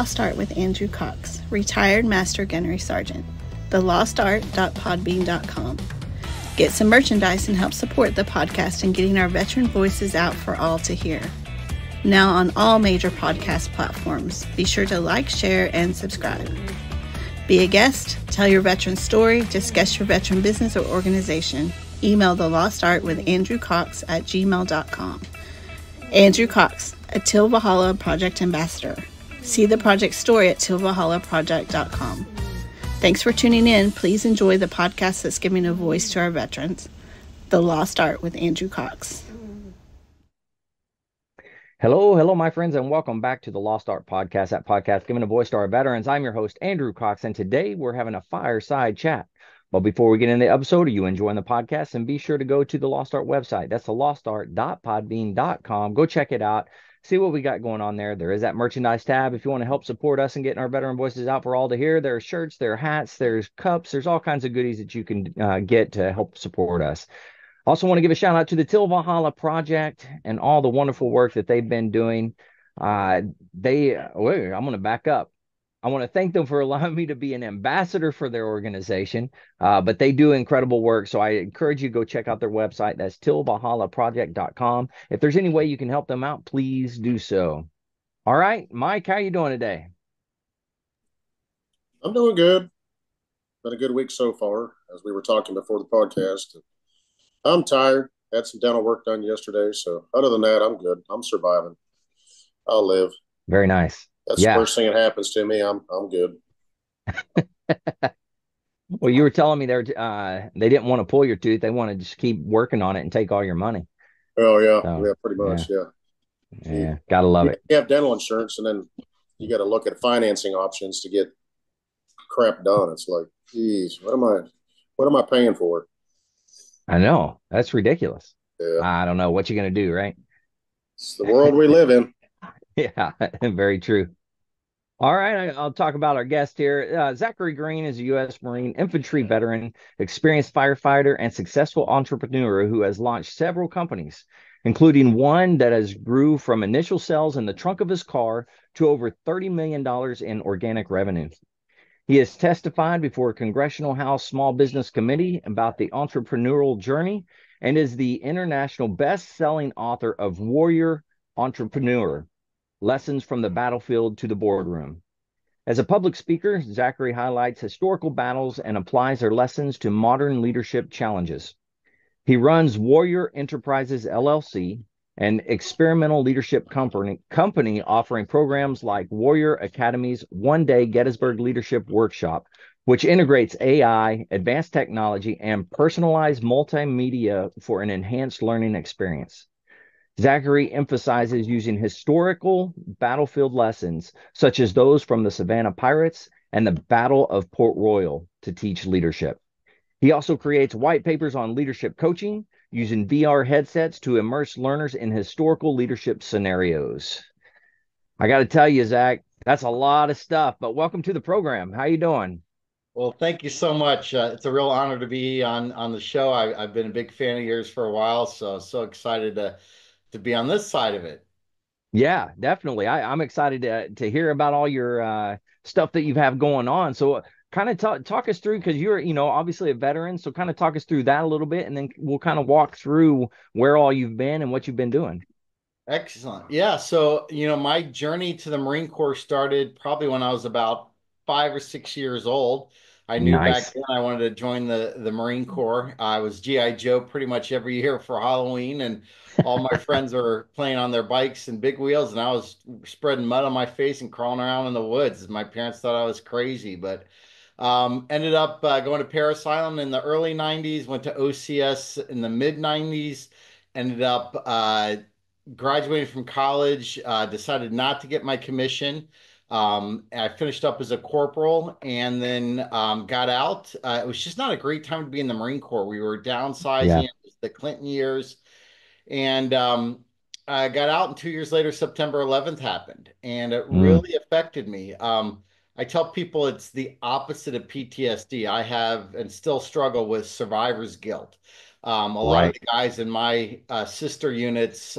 Lost Art with Andrew Cox, retired Master Gunnery Sergeant. thelostart.podbean.com. Get some merchandise and help support the podcast in getting our veteran voices out for all to hear. Now on all major podcast platforms. Be sure to like, share, and subscribe. Be a guest, tell your veteran story, discuss your veteran business or organization. Email The Lost Art with Andrew Cox at gmail.com. Andrew Cox, a Till Valhalla Project Ambassador. See the project story at tillvalhallaproject.com. Thanks for tuning in. Please enjoy the podcast that's giving a voice to our veterans. The Lost Art with Andrew Cox. Hello, my friends, and welcome back to the Lost Art Podcast, that podcast giving a voice to our veterans. I'm your host, Andrew Cox, and today we're having a fireside chat. But before we get into the episode, are you enjoying the podcast? And be sure to go to the Lost Art website. That's the lostart.podbean.com. Go check it out. See what we got going on there. There is that merchandise tab. If you want to help support us and getting our veteran voices out for all to hear, there are shirts, there are hats, there's cups, there's all kinds of goodies that you can get to help support us. Also want to give a shout out to the Till Valhalla Project and all the wonderful work that they've been doing. I'm going to back up. I want to thank them for allowing me to be an ambassador for their organization, but they do incredible work. So I encourage you to go check out their website. That's tillvalhallaproject.com. If there's any way you can help them out, please do so. All right, Mike, how you doing today? I'm doing good. Been a good week so far, as we were talking before the podcast. I'm tired. Had some dental work done yesterday. So other than that, I'm good. I'm surviving. I'll live. Very nice. That's the first thing that happens to me. I'm good. Well, you were telling me they didn't want to pull your tooth. They want to just keep working on it and take all your money. Oh, yeah. So, yeah, pretty much. Yeah. Gotta love it. You have dental insurance, and then you got to look at financing options to get crap done. It's like, geez, what am I paying for? I know. That's ridiculous. Yeah. I don't know what you're going to do, right? It's the world we live in. Yeah, very true. All right, I'll talk about our guest here. Zachary Green is a U.S. Marine infantry veteran, experienced firefighter, and successful entrepreneur who has launched several companies, including one that has grew from initial sales in the trunk of his car to over $30 million in organic revenue. He has testified before a Congressional House Small Business Committee about the entrepreneurial journey and is the international best-selling author of Warrior Entrepreneur: Lessons from the Battlefield to the Boardroom. As a public speaker, Zachary highlights historical battles and applies their lessons to modern leadership challenges. He runs WARRIOR Enterprises LLC, an experimental leadership company offering programs like Warrior Academe's one-day Gettysburg Leadership Workshop, which integrates AI, advanced technology, and personalized multimedia for an enhanced learning experience. Zachary emphasizes using historical battlefield lessons, such as those from the Savannah Pirates and the Battle of Port Royal, to teach leadership. He also creates white papers on leadership coaching, using VR headsets to immerse learners in historical leadership scenarios. I got to tell you, Zach, that's a lot of stuff, but welcome to the program. How you doing? Well, thank you so much. It's a real honor to be on the show. I've been a big fan of yours for a while, so excited to be on this side of it. Yeah, definitely. I'm excited to hear about all your stuff that you have going on. So kind of talk us through, because you're, obviously a veteran. So kind of talk us through that a little bit, and then we'll kind of walk through where all you've been and what you've been doing. Excellent. Yeah. So, my journey to the Marine Corps started probably when I was about 5 or 6 years old. I knew back then I wanted to join the Marine Corps. I was G.I. Joe pretty much every year for Halloween, and all my friends were playing on their bikes and big wheels, and I was spreading mud on my face and crawling around in the woods. My parents thought I was crazy, but ended up going to Paris Island in the early 90s, went to OCS in the mid 90s, ended up graduating from college, decided not to get my commission. I finished up as a corporal and then got out. It was just not a great time to be in the Marine Corps. We were downsizing. It was the Clinton years. And I got out, and 2 years later, September 11th happened, and it really affected me. I tell people it's the opposite of PTSD. I have and still struggle with survivor's guilt. A lot of the guys in my sister units,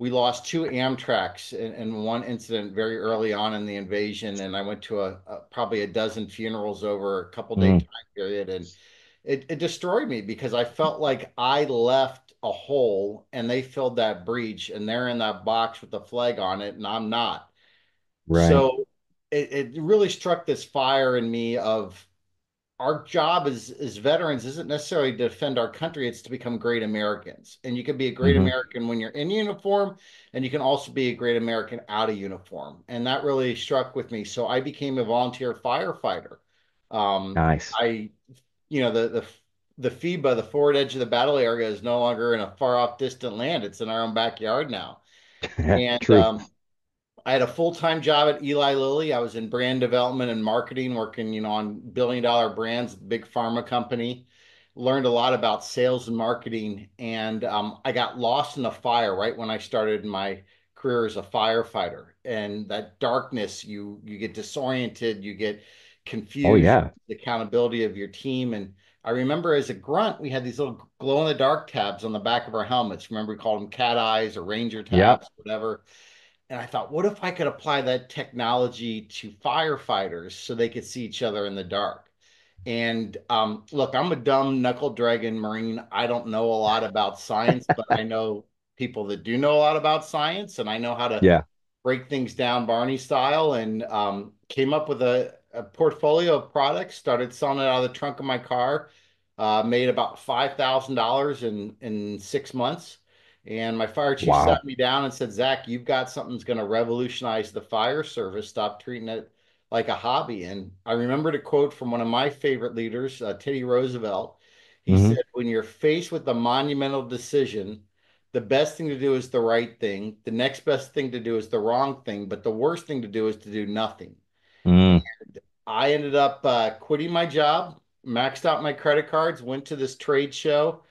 we lost two Amtraks in one incident very early on in the invasion, and I went to probably a dozen funerals over a couple day Mm, time period, and it destroyed me because I felt like I left a hole and they filled that breach, and they're in that box with the flag on it, and I'm not. right. So it really struck this fire in me of our job as veterans isn't necessarily to defend our country, it's to become great Americans. And you can be a great Hmm. American when you're in uniform, and you can also be a great American out of uniform. And that really struck with me. So I became a volunteer firefighter. Nice. I, you know, the FIBA, the forward edge of the battle area, is no longer in a far off distant land. It's in our own backyard now. And True. I had a full-time job at Eli Lilly. I was in brand development and marketing, working, on billion-dollar brands, big pharma company. Learned a lot about sales and marketing, and I got lost in a fire right when I started my career as a firefighter. And that darkness, you get disoriented, you get Oh confused, yeah. the accountability of your team. And I remember as a grunt, we had these little glow-in-the-dark tabs on the back of our helmets. Remember, we called them cat eyes or ranger Yep. tabs, whatever. And I thought, what if I could apply that technology to firefighters so they could see each other in the dark? And look, I'm a dumb knuckle dragon Marine. I don't know a lot about science, but I know people that do know a lot about science, and I know how to Yeah. break things down Barney style. And came up with a portfolio of products, started selling it out of the trunk of my car, made about $5,000 in 6 months. And my fire chief Wow. sat me down and said, Zach, you've got something that's going to revolutionize the fire service. Stop treating it like a hobby. And I remembered a quote from one of my favorite leaders, Teddy Roosevelt. He Hmm. said, when you're faced with a monumental decision, the best thing to do is the right thing. The next best thing to do is the wrong thing. But the worst thing to do is to do nothing. Mm. I ended up quitting my job, maxed out my credit cards, went to this trade show.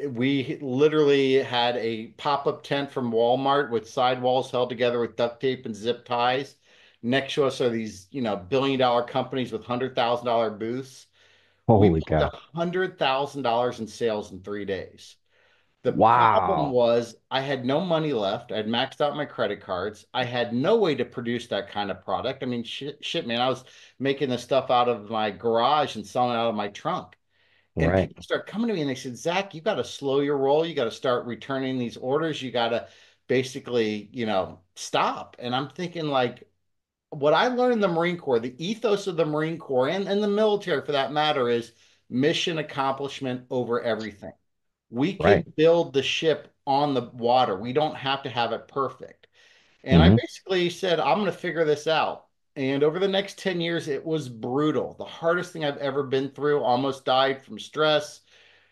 We literally had a pop-up tent from Walmart with sidewalls held together with duct tape and zip ties. Next to us are these, billion-dollar companies with $100,000 booths. We Holy booked cow. $100,000 in sales in 3 days. The problem Wow. was I had no money left. I'd maxed out my credit cards. I had no way to produce that kind of product. I mean, shit, man, I was making the stuff out of my garage and selling it out of my trunk. And Right. people start coming to me and they said, Zach, you got to slow your roll. You got to start returning these orders. You got to basically, stop. And I'm thinking, like, what I learned in the Marine Corps, the ethos of the Marine Corps and the military for that matter is mission accomplishment over everything. We can Right. build the ship on the water. We don't have to have it perfect. And I Hmm. basically said, I'm going to figure this out. And over the next 10 years, it was brutal. The hardest thing I've ever been through, almost died from stress,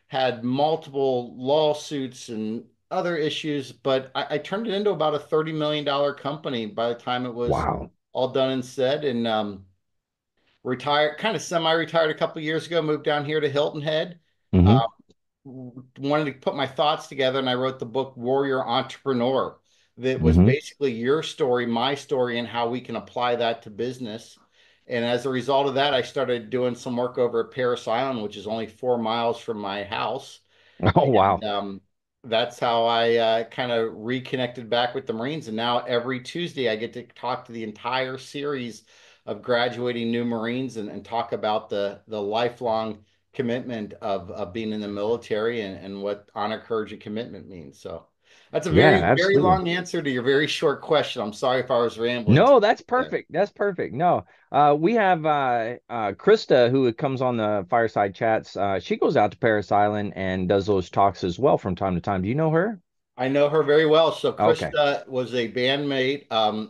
had multiple lawsuits and other issues, but I turned it into about a $30 million company by the time it was Wow. all done and said. And retired, kind of semi-retired a couple of years ago, moved down here to Hilton Head. Uh, Hmm. wanted to put my thoughts together, and I wrote the book Warrior Entrepreneur, that was Hmm. basically your story, my story, and how we can apply that to business. And as a result of that, I started doing some work over at Paris Island, which is only 4 miles from my house. Oh And wow. that's how I kind of reconnected back with the Marines. And now every Tuesday, I get to talk to the entire series of graduating new Marines and talk about the lifelong commitment of being in the military and what honor, courage, and commitment means. So that's a Yeah, very, very absolutely. long answer to your very short question. I'm sorry if I was rambling too No, that's much there. perfect. That's perfect. No, we have Krista who comes on the fireside chats. She goes out to Paris Island and does those talks as well from time to time. Do you know her? I know her very well. So Okay. Krista was a bandmate,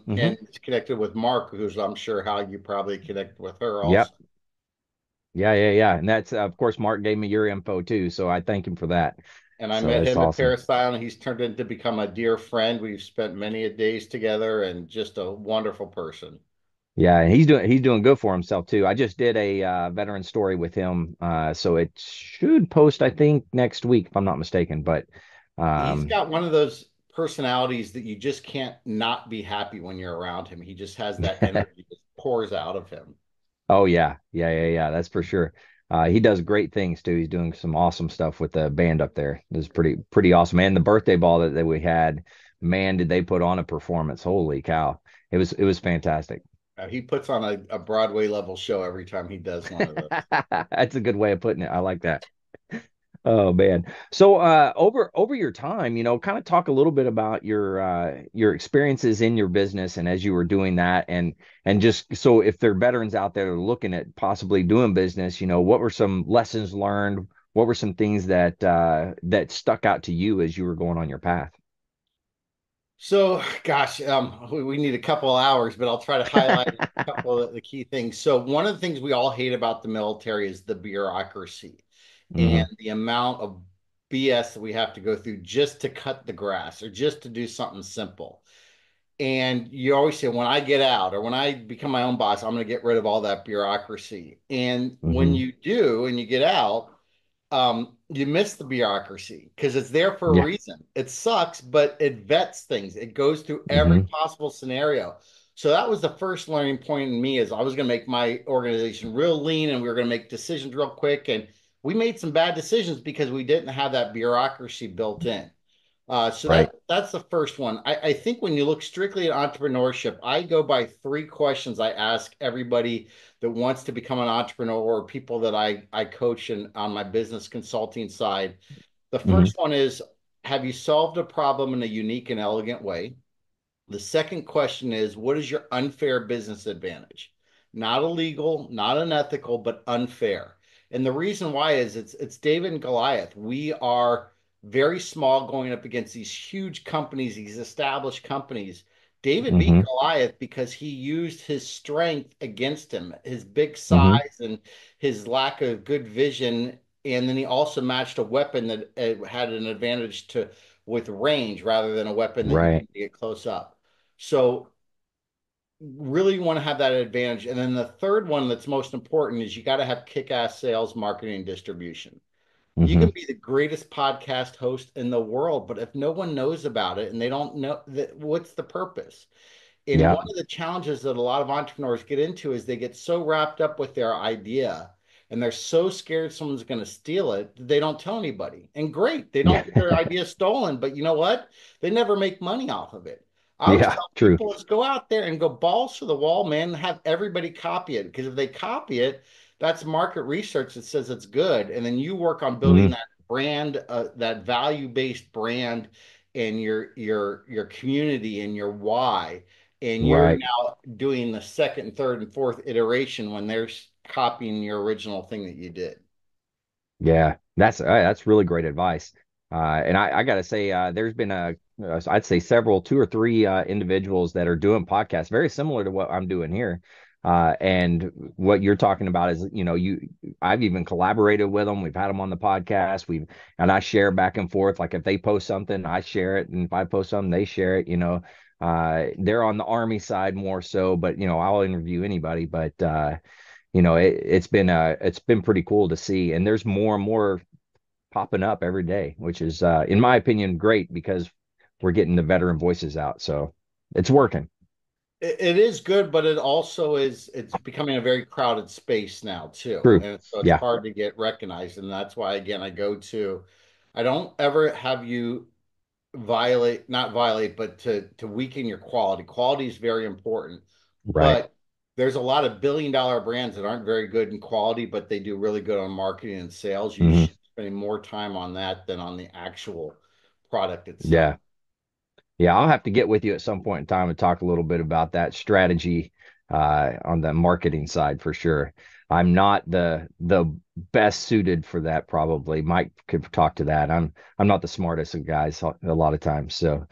Hmm. and is connected with Mark, who's I'm sure how you probably connect with her also. Yep. Yeah, yeah, yeah. And that's of course Mark gave me your info too, so I thank him for that. And I So met that's him at awesome. Paris Island. He's turned into become a dear friend. We've spent many a days together and just a wonderful person. Yeah, and he's doing good for himself too. I just did a veteran story with him, so it should post I think next week if I'm not mistaken. But He's um, got one of those personalities that you just can't not be happy when you're around him. He just has that energy that pours out of him. oh yeah, yeah, yeah, yeah, that's for sure. He does great things too. He's doing some awesome stuff with the band up there. It was pretty awesome. And the birthday ball that we had, man, did they put on a performance. Holy cow. It was fantastic. He puts on a Broadway level show every time he does one of those. That's a good way of putting it. I like that. Oh man. So over your time, kind of talk a little bit about your experiences in your business and as you were doing that and just so if there are veterans out there looking at possibly doing business, what were some lessons learned? What were some things that stuck out to you as you were going on your path? So, gosh, we need a couple of hours, but I'll try to highlight a couple of the key things. So, one of the things we all hate about the military is the bureaucracy and Hmm. the amount of BS that we have to go through just to cut the grass or just to do something simple. And you always say, when I get out or when I become my own boss, I'm going to get rid of all that bureaucracy. And when Hmm. you do and you get out, you miss the bureaucracy because it's there for a Yeah. reason. It sucks, but it vets things. It goes through every Hmm. possible scenario. So that was the first learning point in me is I was going to make my organization real lean and we were going to make decisions real quick. And we made some bad decisions because we didn't have that bureaucracy built in. So Right. that's the first one. I think when you look strictly at entrepreneurship, I go by three questions I ask everybody that wants to become an entrepreneur or people that I coach on my business consulting side. The Hmm. first one is, have you solved a problem in a unique and elegant way? The second question is, what is your unfair business advantage? Not illegal, not unethical, but unfair. And the reason why is it's David and Goliath. We are very small going up against these huge companies, these established companies. David beat Hmm. Goliath because he used his strength against him, his big Hmm. size and his lack of good vision. And then he also matched a weapon that had an advantage to with range rather than a weapon that you Right. need to get close up. So really want to have that advantage. And then the third one that's most important is you got to have kick-ass sales, marketing, and distribution. You can Hmm. be the greatest podcast host in the world, but if no one knows about it and they don't know that, what's the purpose? And Yeah. one of the challenges that a lot of entrepreneurs get into is they get so wrapped up with their idea and they're so scared someone's going to steal it, that they don't tell anybody. And great, they don't Yeah. get their idea stolen, but you know what? They never make money off of it. I always Yeah. tell True. people, let's go out there and go balls to the wall, man, and have everybody copy it. Because if they copy it, that's market research that says it's good. And then you work on building Hmm. that brand, that value-based brand and your community and your why and you're Right. now doing the second, third, and fourth iteration when they're copying your original thing that you did. Yeah, that's really great advice. And I got to say, there's been I'd say several, two or three individuals that are doing podcasts very similar to what I'm doing here. And what you're talking about is, I've even collaborated with them. We've had them on the podcast. And I share back and forth. Like if they post something, I share it, and if I post something, they share it. They're on the Army side more so, but I'll interview anybody. But it's been pretty cool to see, and there's more and more popping up every day, which is in my opinion great because we're getting the veteran voices out, so it's working. It is good, but it also it's becoming a very crowded space now too. True. And so it's Yeah. hard to get recognized. And that's why again I don't ever have you violate, not violate, but to weaken your quality. Quality is very important. Right. But there's a lot of billion-dollar brands that aren't very good in quality, but they do really good on marketing and sales. You Hmm. should be spending more time on that than on the actual product itself. Yeah. Yeah, I'll have to get with you at some point in time and talk a little bit about that strategy on the marketing side for sure. I'm not the best suited for that probably. Mike could talk to that. I'm not the smartest of guys a lot of times. So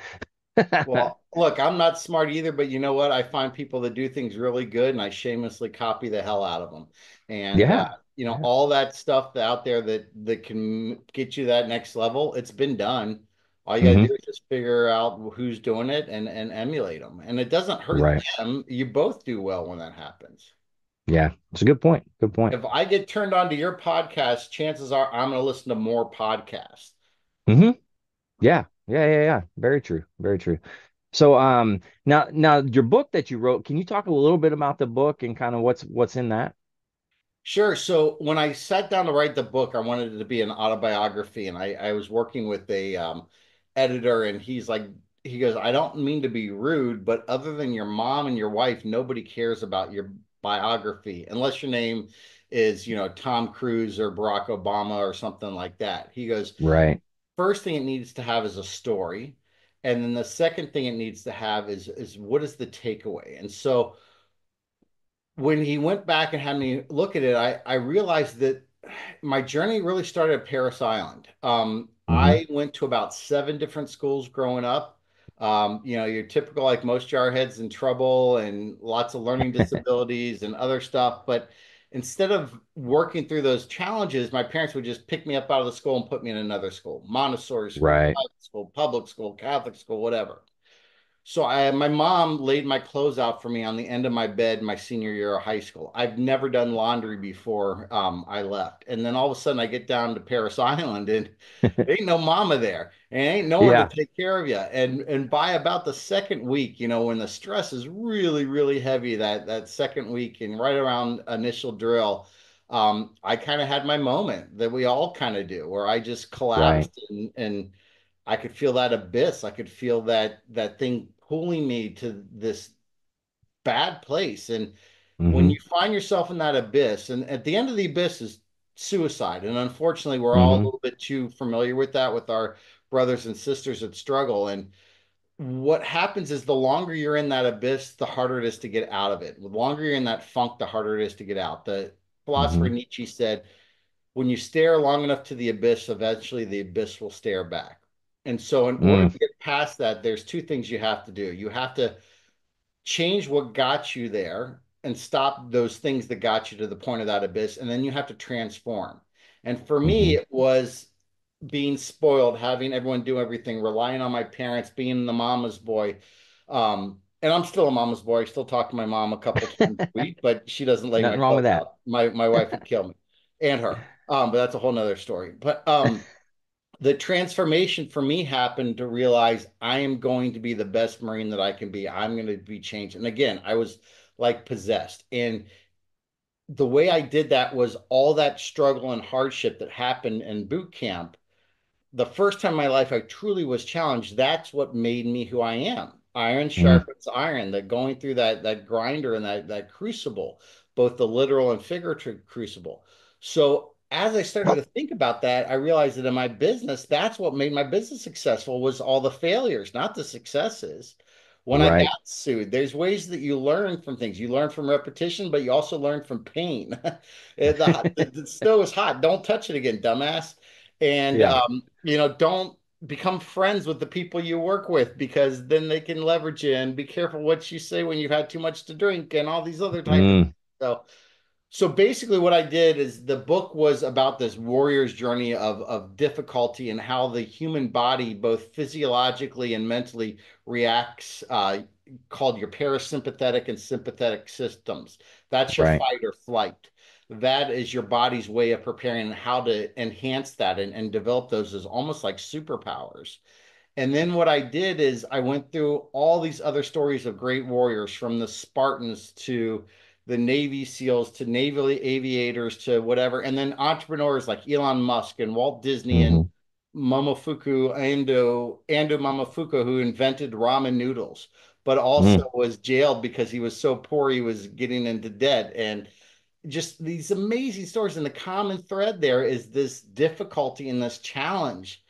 Well, look, I'm not smart either, but you know what? I find people that do things really good and I shamelessly copy the hell out of them. And yeah. Yeah. all that stuff out there that can get you that next level, it's been done. All you got to Hmm. do is just figure out who's doing it and emulate them. And it doesn't hurt Right. them. You both do well when that happens. Yeah. It's a good point. Good point. If I get turned on to your podcast, chances are I'm going to listen to more podcasts. Hmm. Yeah. Yeah. Yeah. Yeah. Very true. Very true. So now your book that you wrote, can you talk a little bit about the book and kind of what's in that? Sure. So when I sat down to write the book, I wanted it to be an autobiography, and I was working with a editor, and he's like, he goes, I don't mean to be rude, but other than your mom and your wife, nobody cares about your biography unless your name is, Tom Cruise or Barack Obama or something like that. He goes, Right. first thing it needs to have is a story, and then the second thing it needs to have is what is the takeaway? And so when he went back and had me look at it, I realized that my journey really started at Paris Island. Hmm. I went to about seven different schools growing up. Your typical, like most jarheads in trouble and lots of learning disabilities and other stuff. But instead of working through those challenges, my parents would just pick me up out of the school and put me in another school, Montessori school, Right. private school, public school, Catholic school, whatever. So my mom laid my clothes out for me on the end of my bed my senior year of high school. I've never done laundry before I left. And then all of a sudden I get down to Paris Island and there ain't no mama there and ain't no one to Yeah. take care of you. And by about the second week, when the stress is really, really heavy, that second week and right around initial drill, I kind of had my moment that we all kind of do, where I just Right. collapsed and I could feel that abyss. I could feel that thing pulling me to this bad place. And when you Hmm. find yourself in that abyss, and at the end of the abyss is suicide. And unfortunately, we're all a Hmm. little bit too familiar with that with our brothers and sisters that struggle. And what happens is the longer you're in that abyss, the harder it is to get out of it. The longer you're in that funk, the harder it is to get out. The philosopher Hmm. Nietzsche said, when you stare long enough to the abyss, eventually the abyss will stare back. And so, in order Mm. to get past that, there's two things you have to do. You have to change what got you there and stop those things that got you to the point of that abyss. And then you have to transform. And for me, Hmm. it was being spoiled, having everyone do everything, relying on my parents, being the mama's boy. And I'm still a mama's boy. I still talk to my mom a couple times a week, but she doesn't lay my Nothing wrong with clothes that. out. My wife would kill me and her. But that's a whole nother story. But the transformation for me happened to realize I am going to be the best Marine that I can be. I'm going to be changed. And again, I was like possessed. And the way I did that was all that struggle and hardship that happened in boot camp. The first time in my life I truly was challenged, that's what made me who I am. Iron Mm. sharpens iron, that going through that grinder and that crucible, both the literal and figurative crucible. So as I started to think about that, I realized that in my business, that's what made my business successful was all the failures, not the successes. When I got Right. sued, there's ways that you learn from things. You learn from repetition, but you also learn from pain. The snow is hot. Don't touch it again, dumbass. And Yeah. don't become friends with the people you work with because then they can leverage you, and be careful what you say when you've had too much to drink and all these other type of Mm. so basically what I did is the book was about this warrior's journey of difficulty and how the human body both physiologically and mentally reacts, called your parasympathetic and sympathetic systems. That's your Right. fight or flight. That is your body's way of preparing how to enhance that and develop those as almost like superpowers. And then what I did is I went through all these other stories of great warriors, from the Spartans to the Navy SEALs to naval aviators to whatever, and then entrepreneurs like Elon Musk and Walt Disney and Hmm. Ando Momofuku, who invented ramen noodles, but also Mm. was jailed because he was so poor he was getting into debt. And just these amazing stories. And the common thread there is this difficulty and this challenge,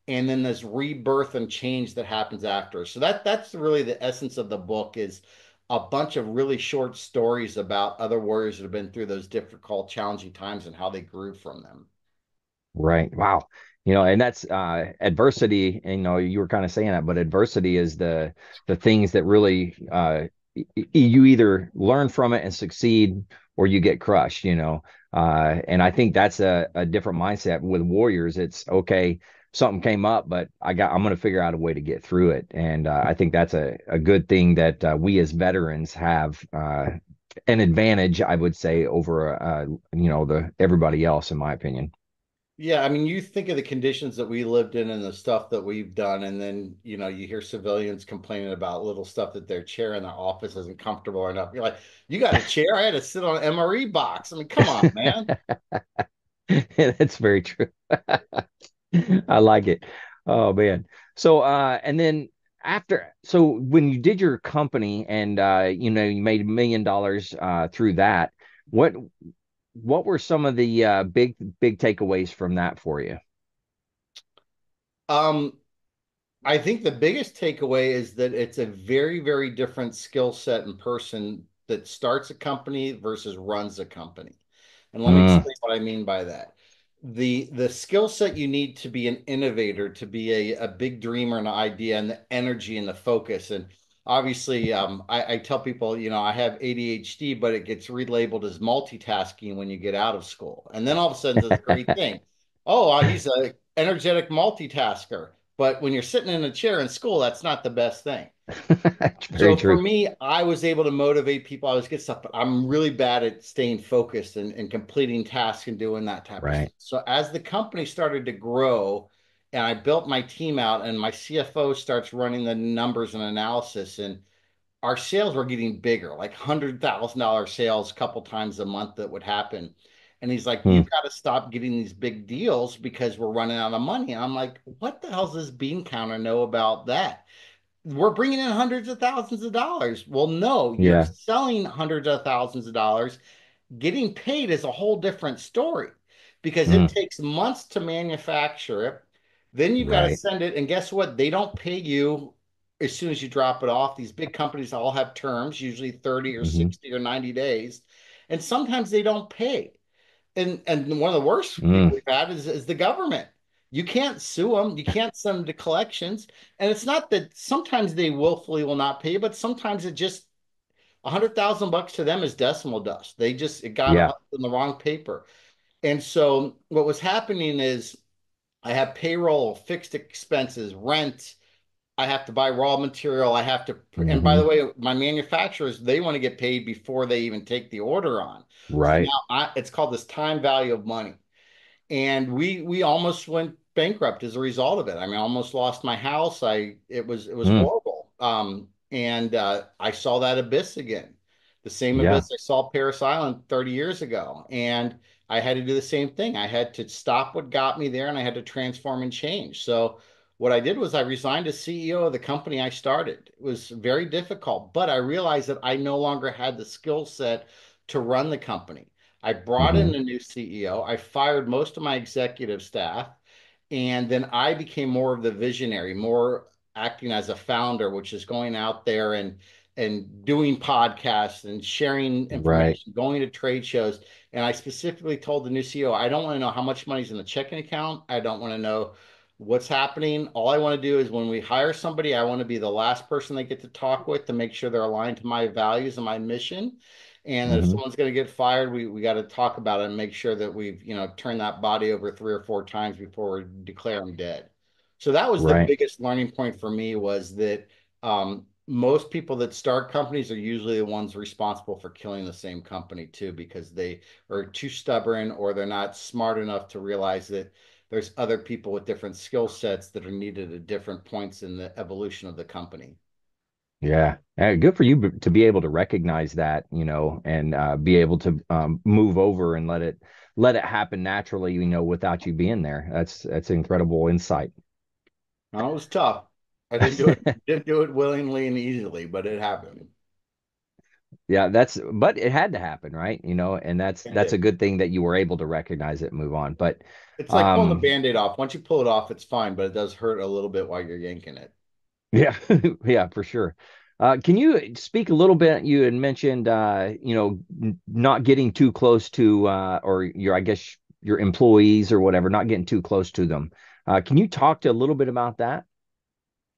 and then this rebirth and change that happens after. So that's really the essence of the book, is a bunch of really short stories about other warriors that have been through those difficult, challenging times and how they grew from them. Right. Wow. And that's adversity. You were kind of saying that, but adversity is the things that really you either learn from it and succeed, or you get crushed. And I think that's a different mindset with warriors. It's okay. Something came up, but I'm going to figure out a way to get through it. And I think that's a good thing that we as veterans have an advantage, I would say, over the everybody else, in my opinion. Yeah, I mean, you think of the conditions that we lived in and the stuff that we've done, and then, you hear civilians complaining about little stuff that their chair in their office isn't comfortable enough. You're like, you got a chair? I had to sit on an MRE box. I mean, come on, man. That's very true. I like it. Oh man. So and then so when you did your company and you made $1 million through that, what what were some of the big takeaways from that for you? Um, I think the biggest takeaway is that it's a very, very different skill set and person that starts a company versus runs a company. And let me Mm, explain what I mean by that. The skill set you need to be an innovator, to be a big dreamer, and an idea, and the energy and the focus. And obviously, I tell people, I have ADHD, but it gets relabeled as multitasking when you get out of school. And then all of a sudden, it's a great thing. Oh, he's a energetic multitasker. But when you're sitting in a chair in school, that's not the best thing. that's very So for true. me, I was able to motivate people. I was get stuff, but I'm really bad at staying focused and completing tasks and doing that type of Right. stuff. So as the company started to grow and I built my team out and my CFO starts running the numbers and analysis and our sales were getting bigger, like $100,000 sales a couple times a month that would happen. And he's like, Hmm. you've got to stop getting these big deals because we're running out of money. And I'm like, what the hell does this bean counter know about that? We're bringing in hundreds of thousands of dollars. Well, no, you're Yeah. selling hundreds of thousands of dollars. Getting paid is a whole different story because it Mm, takes months to manufacture it. Then you've got to right. send it. And guess what? They don't pay you as soon as you drop it off. These big companies all have terms, usually 30 or Hmm. 60 or 90 days. And sometimes they don't pay. And one of the worst people Mm, we've had is the government. You can't sue them. You can't send them to collections. And it's not that sometimes they willfully will not pay you, but sometimes it just 100,000 bucks to them is decimal dust. They just it got yeah. in the wrong paper. And so what was happening is I have payroll, fixed expenses, rent. I have to buy raw material. I have to, and by the Hmm. way, my manufacturers, they want to get paid before they even take the order on. So Right. now it's called this time value of money. And we almost went bankrupt as a result of it. I mean, I almost lost my house. It was Mm, horrible. And I saw that abyss again, the same yeah. abyss I saw Paris Island 30 years ago. And I had to do the same thing. I had to stop what got me there, and I had to transform and change. So what I did was I resigned as CEO of the company I started. It was very difficult, but I realized that I no longer had the skill set to run the company. I brought Hmm. in a new CEO. I fired most of my executive staff. And then I became more of the visionary, more acting as a founder, which is going out there and doing podcasts and sharing Right. information, going to trade shows. And I specifically told the new CEO, I don't want to know how much money's in the checking account. I don't want to know what's happening. All I want to do is when we hire somebody, I want to be the last person they get to talk with to make sure they're aligned to my values and my mission. And that if Hmm. someone's going to get fired, we got to talk about it and make sure that we've, turned that body over 3 or 4 times before we declare them dead. So that was the Right. biggest learning point for me was that most people that start companies are usually the ones responsible for killing the same company too, because they are too stubborn or they're not smart enough to realize that there's other people with different skill sets that are needed at different points in the evolution of the company. Yeah. Good for you to be able to recognize that, and be able to move over and let it happen naturally, without you being there. That's incredible insight. It was tough. I didn't do it willingly and easily, but it happened. Yeah, but it had to happen, right? And It that's a did. good thing that you were able to recognize it and move on. But It's like pulling the um Band-Aid off. Once you pull it off, it's fine, but it does hurt a little bit while you're yanking it. yeah, yeah, for sure. Can you speak a little bit? You had mentioned not getting too close to or I guess your employees or whatever, not getting too close to them. Can you talk to a little bit about that?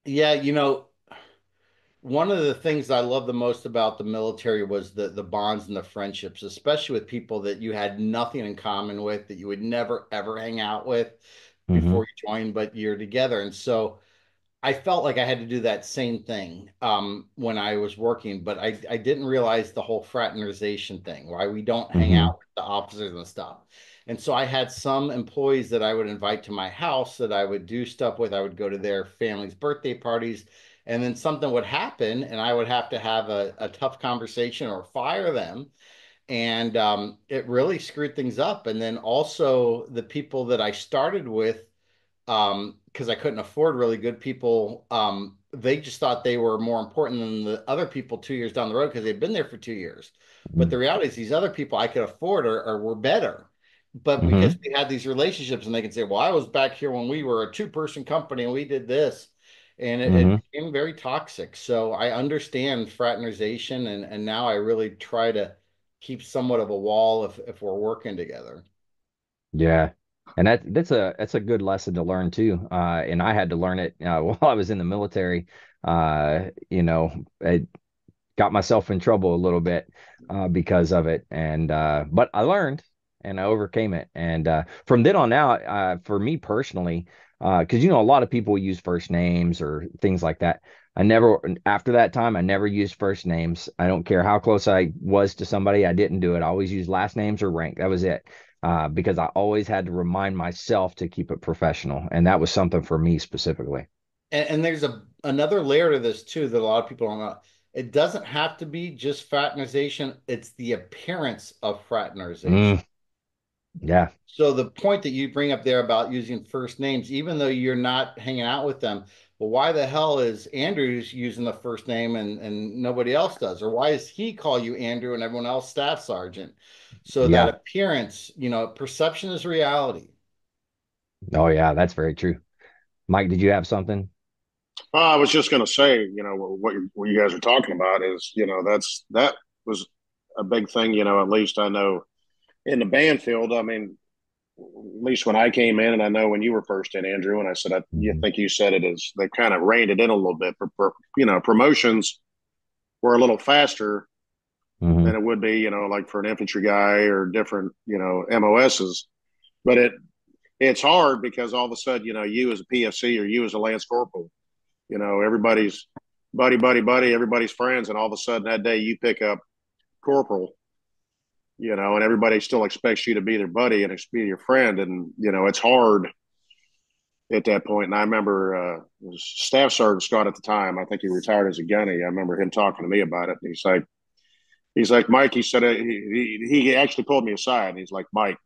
Yeah, one of the things I love the most about the military was the bonds and the friendships, especially with people that you had nothing in common with, that you would never ever hang out with Hmm. before you joined, but you're together. And so I felt like I had to do that same thing when I was working, but I didn't realize the whole fraternization thing, why we don't hang Hmm. out with the officers and stuff. And so I had some employees that I would invite to my house that I would do stuff with. I would go to their family's birthday parties, and then something would happen, and I would have to have a tough conversation or fire them. And it really screwed things up. And then also the people that I started with, because I couldn't afford really good people. They just thought they were more important than the other people 2 years down the road because they'd been there for 2 years. But the reality is, these other people I could afford or were better. But because Mm-hmm. we had these relationships, and they can say, "Well, I was back here when we were a two-person company and we did this," and it Mm-hmm. became very toxic. So I understand fraternization, and now I really try to keep somewhat of a wall if we're working together. Yeah. And that's a good lesson to learn too. And I had to learn it while I was in the military. I got myself in trouble a little bit because of it. And but I learned and I overcame it. And from then on out, for me personally, because a lot of people use first names or things like that. I never, after that time, I never used first names. I don't care how close I was to somebody, I didn't do it. I always used last names or rank. That was it. Because I always had to remind myself to keep it professional. And that was something for me specifically. And there's another layer to this too that a lot of people don't know. It doesn't have to be just fraternization, it's the appearance of fraternization. Mm, yeah. So the point that you bring up there about using first names, even though you're not hanging out with them, well, why the hell is Andrew's using the first name and nobody else does? Or why does he call you Andrew and everyone else staff sergeant? So that Yeah. appearance, perception is reality. Oh, yeah. That's very true. Mike, did you have something? I was just going to say, what you guys are talking about is, that was a big thing. At least I know in the band field. I mean, at least when I came in, and I know when you were first in, Andrew, and I said, you Hmm. think you said it is they kind of reined it in a little bit. Promotions were a little faster Hmm. than it would be, like for an infantry guy or different, MOSs. But it's hard because all of a sudden, you as a PFC or you as a Lance Corporal, everybody's buddy, everybody's friends, and all of a sudden that day you pick up Corporal, and everybody still expects you to be their buddy and be your friend, and it's hard at that point. And I remember Staff Sergeant Scott at the time. I think he retired as a gunny. I remember him talking to me about it. And he's like, Mike. He said he actually pulled me aside. And he's like, Mike.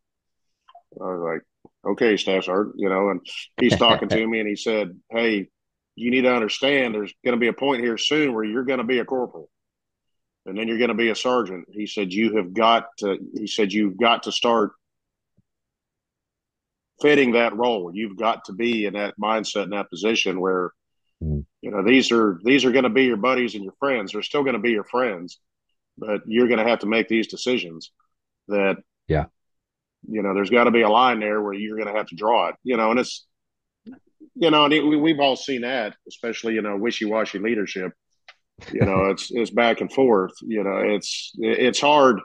I was like, okay, Staff Sergeant. And he's talking to me, and he said, hey, you need to understand. There's going to be a point here soon where you're going to be a corporal, and then you're going to be a sergeant. He said you have got to. He said you've got to start fitting that role. You've got to be in that mindset, in that position where these are going to be your buddies and your friends. They're still going to be your friends, but you're going to have to make these decisions. That Yeah. there's got to be a line there where you're going to have to draw it. And it's and we've all seen that, especially wishy-washy leadership. It's back and forth. It's hard.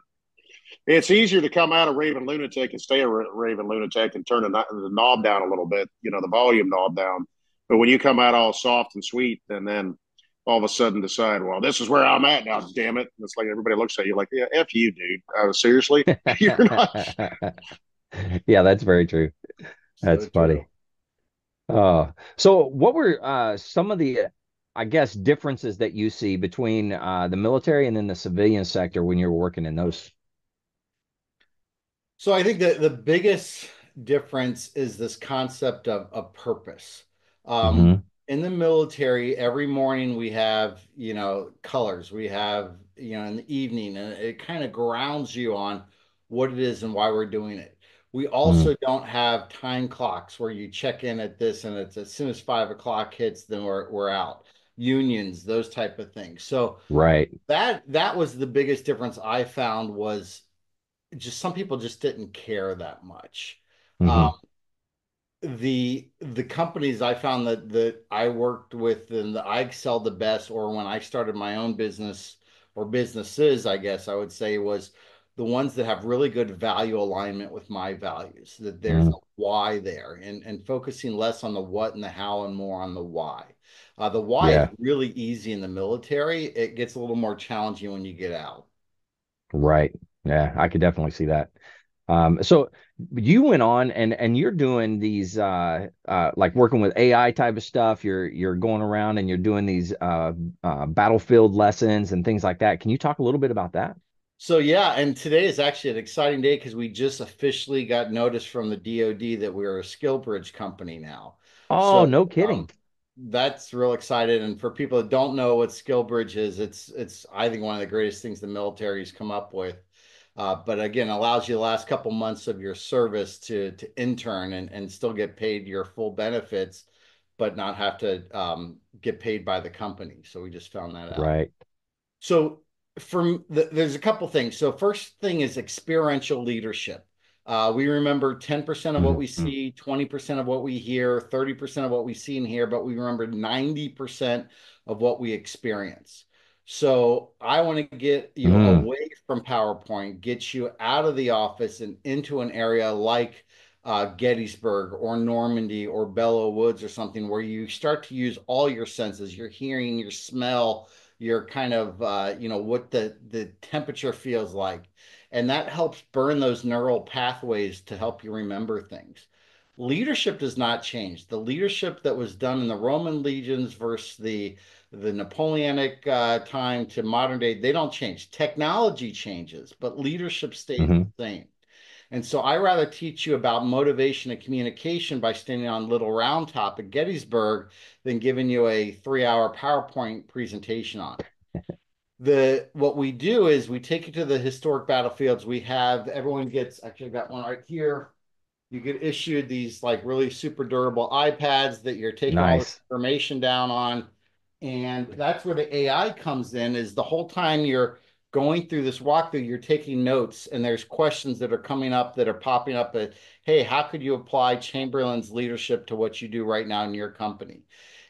It's easier to come out a raving lunatic and stay a raving lunatic and turn the knob down a little bit, the volume knob down. But when you come out all soft and sweet and then all of a sudden decide, well, this is where I'm at now, damn it. And it's like everybody looks at you like, yeah, F you, dude. Seriously? You're not. Yeah, that's very true. So That's true. funny. So what were some of the, I guess, differences that you see between the military and then the civilian sector when you're working in those? So I think that the biggest difference is this concept of purpose. Um, Hmm. in the military, every morning we have, colors. We have, in the evening, and it kind of grounds you on what it is and why we're doing it. We Hmm. also don't have time clocks where you check in at this and it's as soon as 5 o'clock hits, then we're out. Unions, those type of things. So Right. that was the biggest difference I found was just some people just didn't care that much. Um, Hmm. the companies I found that I worked with and that I excelled the best, or when I started my own business or businesses, I guess I would say was the ones that have really good value alignment with my values, that there's a Hmm. why there and focusing less on the what and the how and more on the why. The why is Yeah. really easy in the military. It gets a little more challenging when you get out. Right. Yeah, I could definitely see that. So you went on and you're doing these like working with AI type of stuff. You're going around and you're doing these battlefield lessons and things like that. Can you talk a little bit about that? So yeah, and today is actually an exciting day because we just officially got notice from the DoD that we're a skill bridge company now. Oh, So no um, kidding. that's real excited. And for people that don't know what skill bridge is, it's I think one of the greatest things the military's come up with. But again, allows you the last couple months of your service to intern and still get paid your full benefits, but not have to get paid by the company. So we just found that out. Right. So there's a couple things. So first thing is experiential leadership. We remember 10% of what we Mhm. see, 20% of what we hear, 30% of what we see and hear, but we remember 90% of what we experience. So I want to get you Mhm. away from PowerPoint, get you out of the office and into an area like Gettysburg or Normandy or Belleau Woods or something where you start to use all your senses, your hearing, your smell, your kind of what the temperature feels like, and that helps burn those neural pathways to help you remember things. Leadership does not change. The leadership that was done in the Roman legions versus the Napoleonic time to modern day, they don't change. Technology changes, but leadership stays Mhm. the same. And so I rather teach you about motivation and communication by standing on Little Round Top at Gettysburg than giving you a 3 hour PowerPoint presentation on it. What we do is we take you to the historic battlefields. We have everyone gets actually I've got one right here. You get issued these like really super durable iPads that you're taking all this Nice. information down on. And that's where the AI comes in, is the whole time you're going through this walkthrough, you're taking notes and there's questions that are coming up that are popping up that, hey, how could you apply Chamberlain's leadership to what you do right now in your company?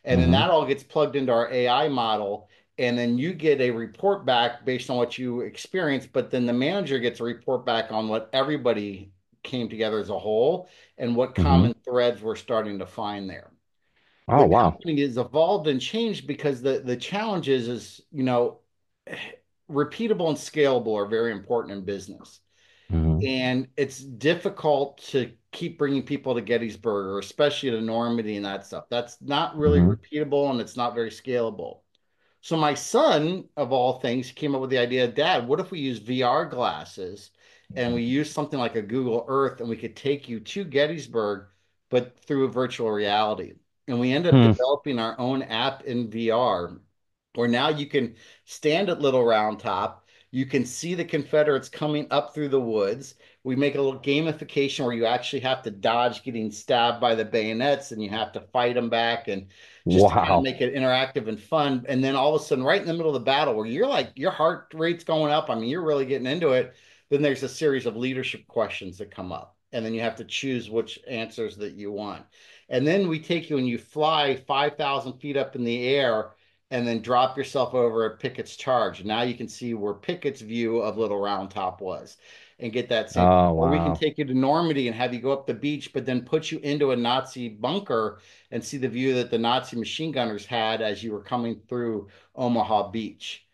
And then Mhm. that all gets plugged into our AI model. And then you get a report back based on what you experienced, but then the manager gets a report back on what everybody came together as a whole and what Mhm. common threads we're starting to find there. Oh, The wow. company has evolved and changed because the challenge is repeatable and scalable are very important in business. Mhm. And it's difficult to keep bringing people to Gettysburg or especially to Normandy and that stuff. That's not really Mhm. repeatable and it's not very scalable. So my son, of all things, came up with the idea, Dad, what if we use VR glasses and we use something like a Google Earth and we could take you to Gettysburg, but through a virtual reality. And we ended up Hmm. developing our own app in VR, where now you can stand at Little Round Top. You can see the Confederates coming up through the woods. We make a little gamification where you actually have to dodge getting stabbed by the bayonets and you have to fight them back and just to kind of Wow. make it interactive and fun. And then all of a sudden, right in the middle of the battle, where you're like, your heart rate's going up, I mean, you're really getting into it, then there's a series of leadership questions that come up. And then you have to choose which answers that you want. And then we take you and you fly 5,000 feet up in the air and then drop yourself over at Pickett's charge. Now you can see where Pickett's view of Little Round Top was and get that same thing. Oh, Or we can wow. take you to Normandy and have you go up the beach, but then put you into a Nazi bunker and see the view that the Nazi machine gunners had as you were coming through Omaha Beach.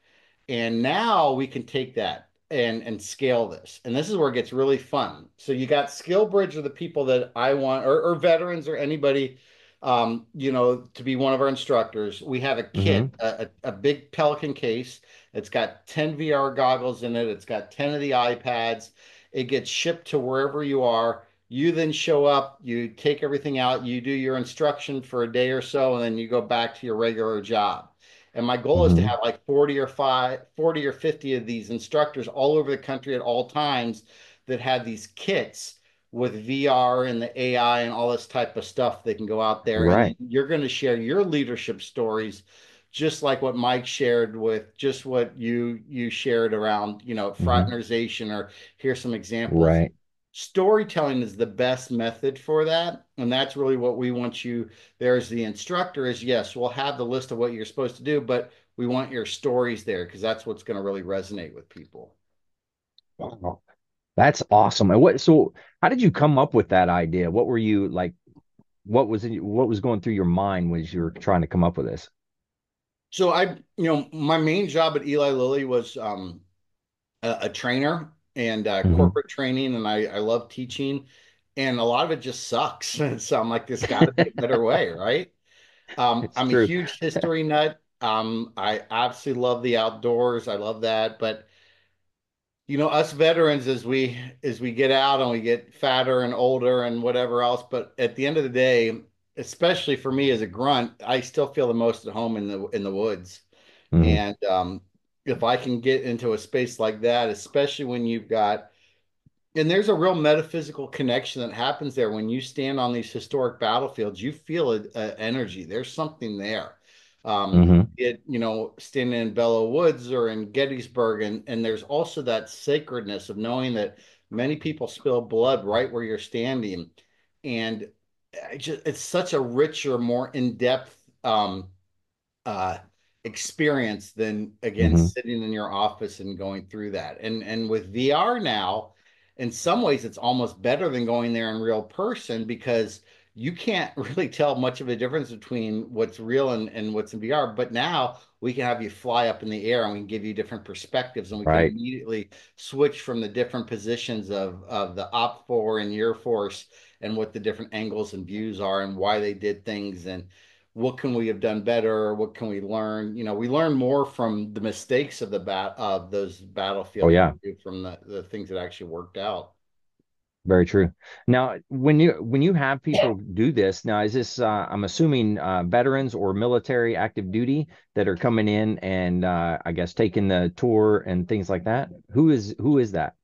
And now we can take that and scale this. And this is where it gets really fun. So you got Skill Bridge are the people that I want, or veterans or anybody, to be one of our instructors. We have a kit, Mhm. a big Pelican case. It's got 10 VR goggles in it. It's got 10 of the iPads. It gets shipped to wherever you are. You then show up, you take everything out, you do your instruction for a day or so, and then you go back to your regular job. And my goal is to Mhm. have like 40 or 50 of these instructors all over the country at all times that have these kits with VR and the AI and all this type of stuff that can go out there. And then Right. you're going to share your leadership stories, just like what Mike shared with just what you shared around, Mhm. fraternization or here's some examples. Right. Storytelling is the best method for that. And that's really what we want you there as the instructor is yes, we'll have the list of what you're supposed to do, but we want your stories there because that's what's going to really resonate with people. Wow. That's awesome. And so how did you come up with that idea? What were you like, what was going through your mind when you were trying to come up with this? So my main job at Eli Lilly was a trainer. and Hmm. corporate training, and I love teaching, and a lot of it just sucks. So I'm like, there's got to be a better way, right? It's I'm a true. huge history nut. I absolutely love the outdoors. I love that, but us veterans, as we get out and we get fatter and older and whatever else, but at the end of the day, especially for me as a grunt, I still feel the most at home in the woods. Hmm. And if I can get into a space like that, especially when you've got and there's a real metaphysical connection that happens there when you stand on these historic battlefields. You feel a energy. There's something there. Hmm. Standing in Bellow Woods or in Gettysburg, and there's also that sacredness of knowing that many people spill blood right where you're standing, and it's such a richer, more in-depth uh, experience than again Hmm. sitting in your office and going through that. And with VR now, in some ways, it's almost better than going there in real person because you can't really tell much of a difference between what's real and what's in VR. But now we can have you fly up in the air and we can give you different perspectives and we can Right. immediately switch from the different positions of the op four and year force and what the different angles and views are and why they did things and what can we have done better? What can we learn? We learn more from the mistakes of those Oh battlefields than yeah. we do from the things that actually worked out. Very true. Now, when you have people do this, now is this I'm assuming veterans or military active duty that are coming in and I guess taking the tour and things like that? Who is that?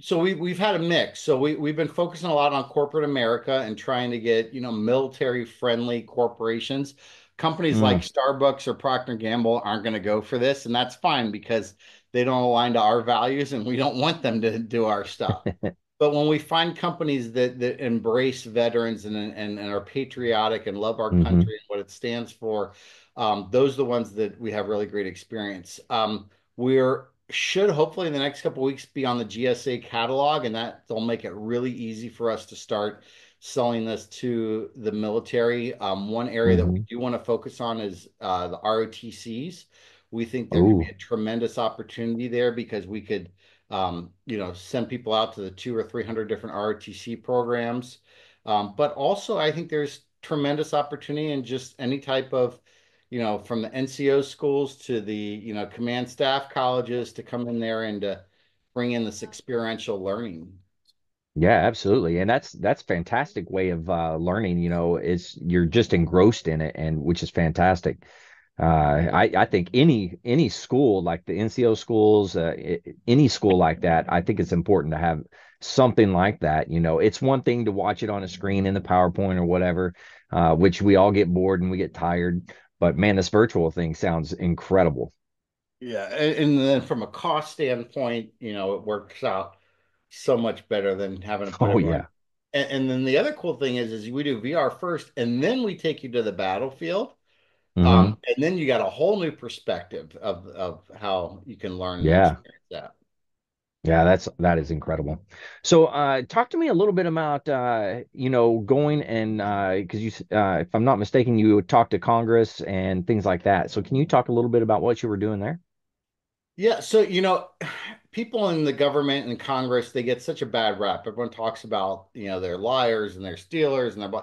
So we've had a mix. So we've been focusing a lot on corporate America and trying to get, military friendly corporations. Companies like Mm. Starbucks or Procter and Gamble aren't going to go for this, and that's fine because they don't align to our values and we don't want them to do our stuff. But when we find companies that embrace veterans and are patriotic and love our Hmm. country and what it stands for, those are the ones that we have really great experience. We're should hopefully in the next couple of weeks be on the GSA catalog, and that'll make it really easy for us to start selling this to the military. One area that we Hmm. do want to focus on is the ROTCs. We think there could be Oh, a tremendous opportunity there because we could, send people out to the 200 or 300 different ROTC programs. But also, I think there's tremendous opportunity in just any type of from the NCO schools to the, command staff colleges to come in there and to bring in this experiential learning. yeah, absolutely. And that's fantastic way of learning, is you're just engrossed in it and which is fantastic. I think any school like the NCO schools, any school like that, I think it's important to have something like that. It's one thing to watch it on a screen in the PowerPoint or whatever, which we all get bored and we get tired. But man, this virtual thing sounds incredible. Yeah, and then from a cost standpoint, it works out so much better than having to put Oh everyone. yeah. And then the other cool thing is we do VR first, and then we take you to the battlefield. Hmm. And then you got a whole new perspective of how you can learn and Yeah. experience that. Yeah, that is incredible. So, talk to me a little bit about going and because if I'm not mistaken, you would talk to Congress and things like that. So, can you talk a little bit about what you were doing there? Yeah, so people in the government and Congress, they get such a bad rap. Everyone talks about, they're liars and they're stealers and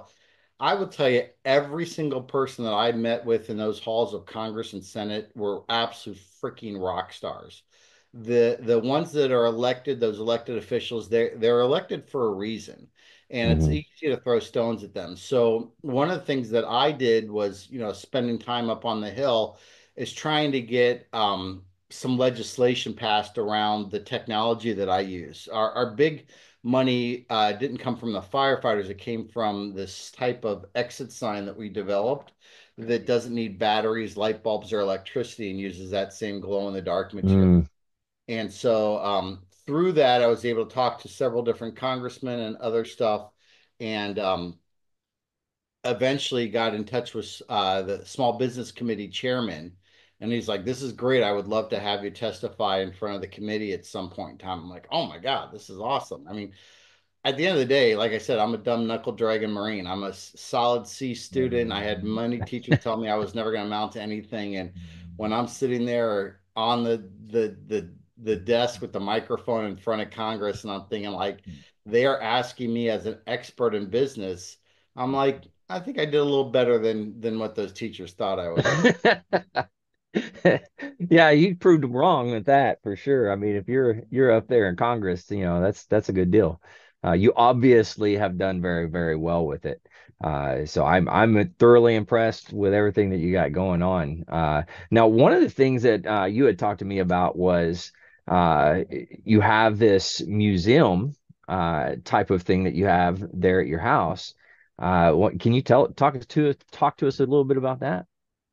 I will tell you, every single person that I met with in those halls of Congress and Senate were absolute freaking rock stars. The ones that are elected, those elected officials, they're elected for a reason. And it's Hmm. easy to throw stones at them. So one of the things that I did was, spending time up on the Hill is trying to get some legislation passed around the technology that I use. Our big money didn't come from the firefighters. It came from this type of exit sign that we developed that doesn't need batteries, light bulbs, or electricity and uses that same glow in the dark material. Mm. And so through that, I was able to talk to several different congressmen and other stuff. And eventually got in touch with the Small Business Committee chairman. And he's like, "This is great. I would love to have you testify in front of the committee at some point in time." I'm like, "Oh my God, this is awesome." I mean, at the end of the day, like I said, I'm a dumb knuckle dragon Marine. I'm a solid C student. I had many teachers tell me I was never going to amount to anything. And when I'm sitting there on the the desk with the microphone in front of Congress, and I'm thinking like they are asking me as an expert in business. I'm like, I think I did a little better than what those teachers thought I would. Yeah, you proved them wrong with that for sure. I mean, if you're up there in Congress, that's a good deal. You obviously have done very, very well with it. So I'm thoroughly impressed with everything that you got going on. Now, one of the things that you had talked to me about was you have this museum type of thing that you have there at your house. What can you talk to us a little bit about that?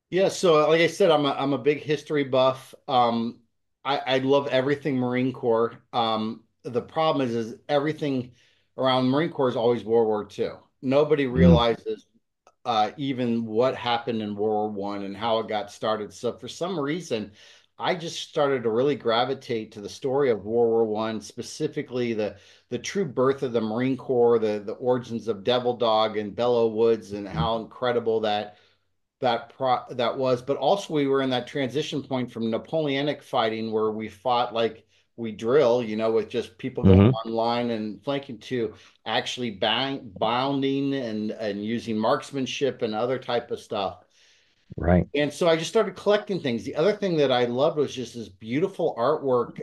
Yeah, so like I said, I'm a big history buff. I love everything Marine Corps. The problem is everything around Marine Corps is always World War II. Nobody Mm, realizes even what happened in World War One and how it got started. So for some reason, I just started to really gravitate to the story of World War One, specifically the true birth of the Marine Corps, the origins of Devil Dog and Belleau Woods, and how incredible that was. But also we were in that transition point from Napoleonic fighting where we fought like we drill, with just people going hmm one line and flanking, to actually bounding and using marksmanship and other type of stuff. Right. And so I just started collecting things. The other thing that I loved was just this beautiful artwork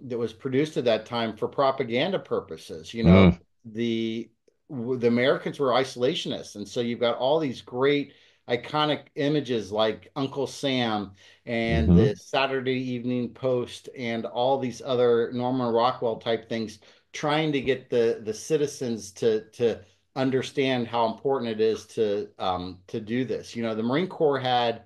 that was produced at that time for propaganda purposes. Mm, The Americans were isolationists, and so you've got all these great iconic images like Uncle Sam and hmm the Saturday Evening Post and all these other Norman Rockwell type things, trying to get the citizens to understand how important it is to do this. The Marine Corps had,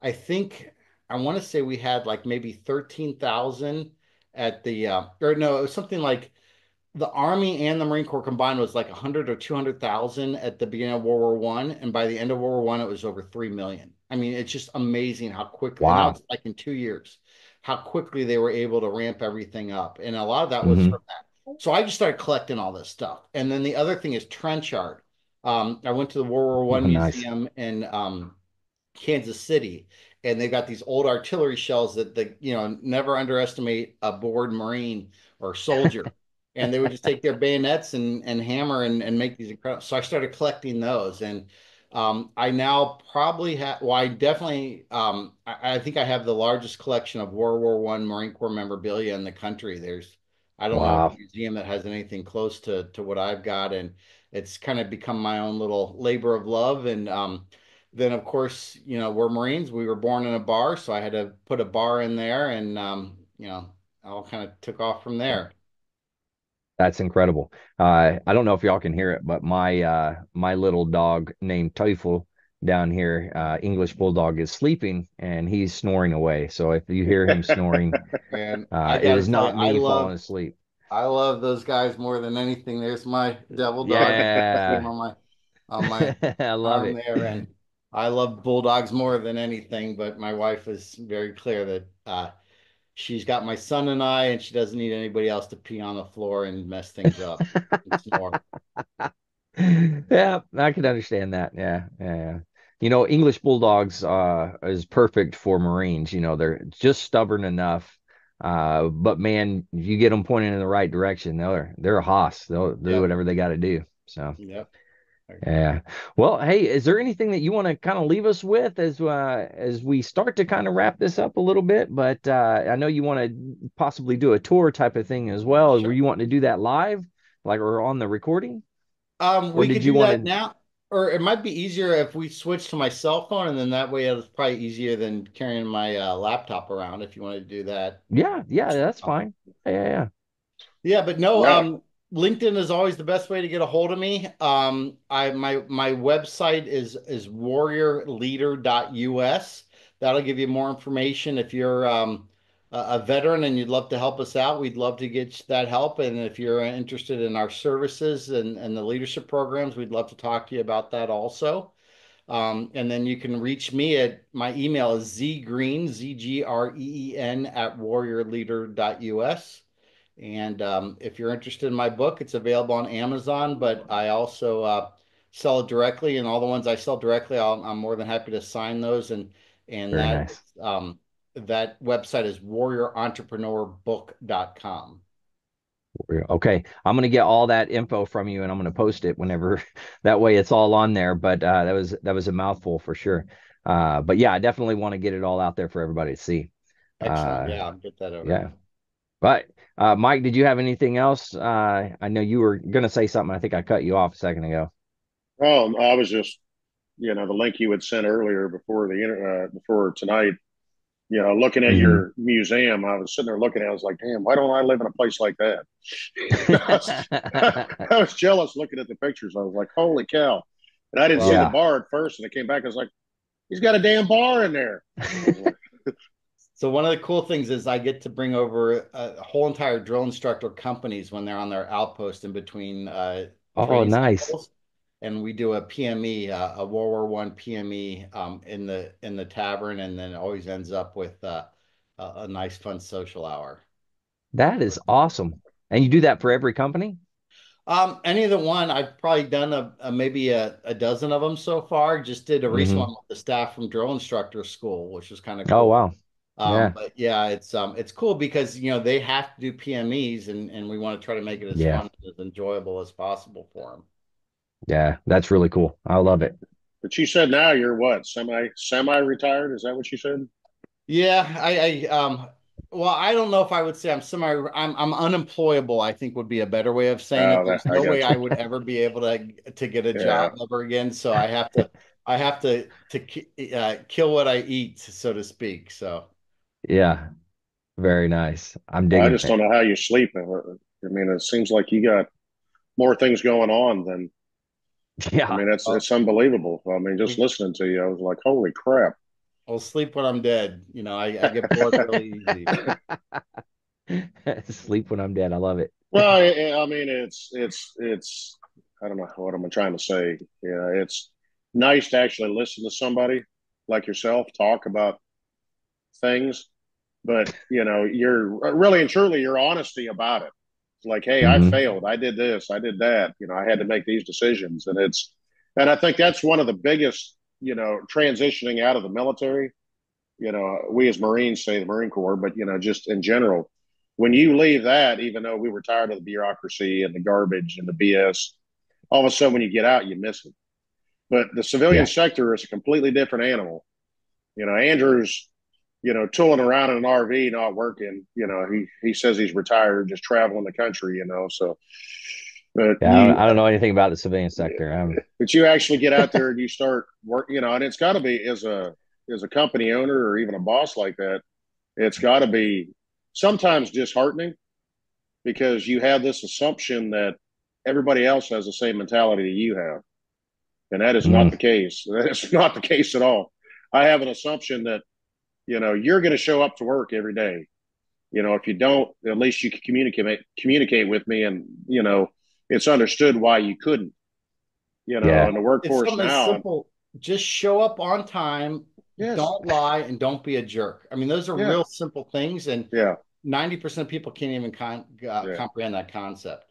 I think, I want to say we had like maybe 13,000 at the or no, it was something like the Army and the Marine Corps combined was like 100 or 200,000 at the beginning of World War One, and by the end of World War One, it was over 3 million. I mean, it's just amazing how quickly, and that Wow. was like in 2 years, how quickly they were able to ramp everything up, and a lot of that was from hmm that. So I just started collecting all this stuff, and then the other thing is trench art. I went to the World War One Oh, nice. museum in Kansas City, and they got these old artillery shells that never underestimate a bored Marine or soldier. And they would just take their bayonets and hammer and make these incredible. So I started collecting those, and I now probably have. Well, I definitely. I think I have the largest collection of World War One Marine Corps memorabilia in the country. I don't know of a Wow. museum that has anything close to what I've got, and it's kind of become my own little labor of love. And then of course, we're Marines. We were born in a bar, so I had to put a bar in there, and all kind of took off from there. That's incredible. I don't know if y'all can hear it, but my little dog named Teufel down here, English Bulldog, is sleeping and he's snoring away. So if you hear him snoring, And I it got to is tell you, not me falling asleep. I love those guys more than anything. There's my devil dog. You can see him Yeah. on my I love arm it. there, and I love bulldogs more than anything. But my wife is very clear that she's got my son and I, and she doesn't need anybody else to pee on the floor and mess things up and snore. Yeah, I can understand that. Yeah, yeah, yeah. English Bulldogs is perfect for Marines. They're just stubborn enough. But man, if you get them pointing in the right direction, they're a hoss. They'll do Yep. whatever they got to do. So Yep. yeah. Well, hey, is there anything that you want to kind of leave us with as we start to kind of wrap this up a little bit? But I know you want to possibly do a tour type of thing as well. Were Sure. you wanting to do that live, like or on the recording? Or We did could you do want that to? now, or it might be easier if we switch to my cell phone, and then that way it's probably easier than carrying my laptop around if you want to do that. Yeah, yeah, that's fine. Yeah, yeah, Yeah, but no, Yeah. LinkedIn is always the best way to get a hold of me. My website is warriorleader.us. That'll give you more information. If you're a veteran and you'd love to help us out, we'd love to get that help. And if you're interested in our services and the leadership programs, we'd love to talk to you about that also. And then you can reach me at my email is zgreen, zgreen at warriorleader.us. And if you're interested in my book, it's available on Amazon, but I also sell it directly, and all the ones I sell directly, I'm more than happy to sign those. And very that nice. that website is warriorentrepreneur.book.com. Okay, I'm going to get all that info from you, and I'm going to post it whenever. That way, it's all on there. But that was a mouthful for sure. But yeah, I definitely want to get it all out there for everybody to see. Excellent. Yeah, I'll get that over. Yeah. But Mike, did you have anything else? I know you were going to say something. I think I cut you off a second ago. Oh, I was just, the link you had sent earlier before tonight. Looking at your museum, I was sitting there looking at it. I was like, damn, why don't I live in a place like that? I was jealous looking at the pictures. I was like, holy cow. And I didn't see the bar at first. And it came back. I was like, he's got a damn bar in there. So one of the cool things is I get to bring over a whole entire drill instructor companies when they're on their outpost in between. Oh, nice. Cycles. And we do a PME, a World War I PME in the tavern, and then it always ends up with a nice, fun social hour. That is awesome. And you do that for every company? Any of the one, I've probably done maybe a dozen of them so far. Just did a recent one with the staff from drill instructor school, which was kind of cool. Oh, wow. But yeah, it's cool because they have to do PMEs, and we want to try to make it as fun and as enjoyable as possible for them. Yeah, that's really cool. I love it. But you said now you're what, semi-retired? Is that what you said? Yeah, well, I don't know if I would say I'm unemployable, I think would be a better way of saying it. There's no way I would ever be able to get a job ever again. So I have to kill what I eat, so to speak. So yeah, very nice. I'm digging. I just don't know how you sleep. I mean, it seems like you got more things going on than. Yeah, I mean, it's unbelievable. I mean, just listening to you, I was like, holy crap. I'll sleep when I'm dead. I get bored really easy. Sleep when I'm dead. I love it. Well, I mean, it's I don't know what I'm trying to say. Yeah, it's nice to actually listen to somebody like yourself talk about things, but you're really and truly your honesty about it. It's like, hey, I failed. I did this. I did that. I had to make these decisions, and I think that's one of the biggest, transitioning out of the military. We as Marines say the Marine Corps, but just in general, when you leave that, even though we were tired of the bureaucracy and the garbage and the BS, all of a sudden when you get out, you miss it. But the civilian sector is a completely different animal. Andrew's, tooling around in an RV, not working. He says he's retired, just traveling the country. So, but I don't know anything about the civilian sector. But you actually get out there and you start work. And it's got to be as a company owner or even a boss like that. It's got to be sometimes disheartening because you have this assumption that everybody else has the same mentality that you have. And that is not the case. That is not the case at all. I have an assumption that, you're going to show up to work every day. If you don't, at least you can communicate with me and, it's understood why you couldn't, in the workforce now. Simple. Just show up on time. Yes. Don't lie and don't be a jerk. I mean, those are real simple things. And 90% of people can't even comprehend that concept.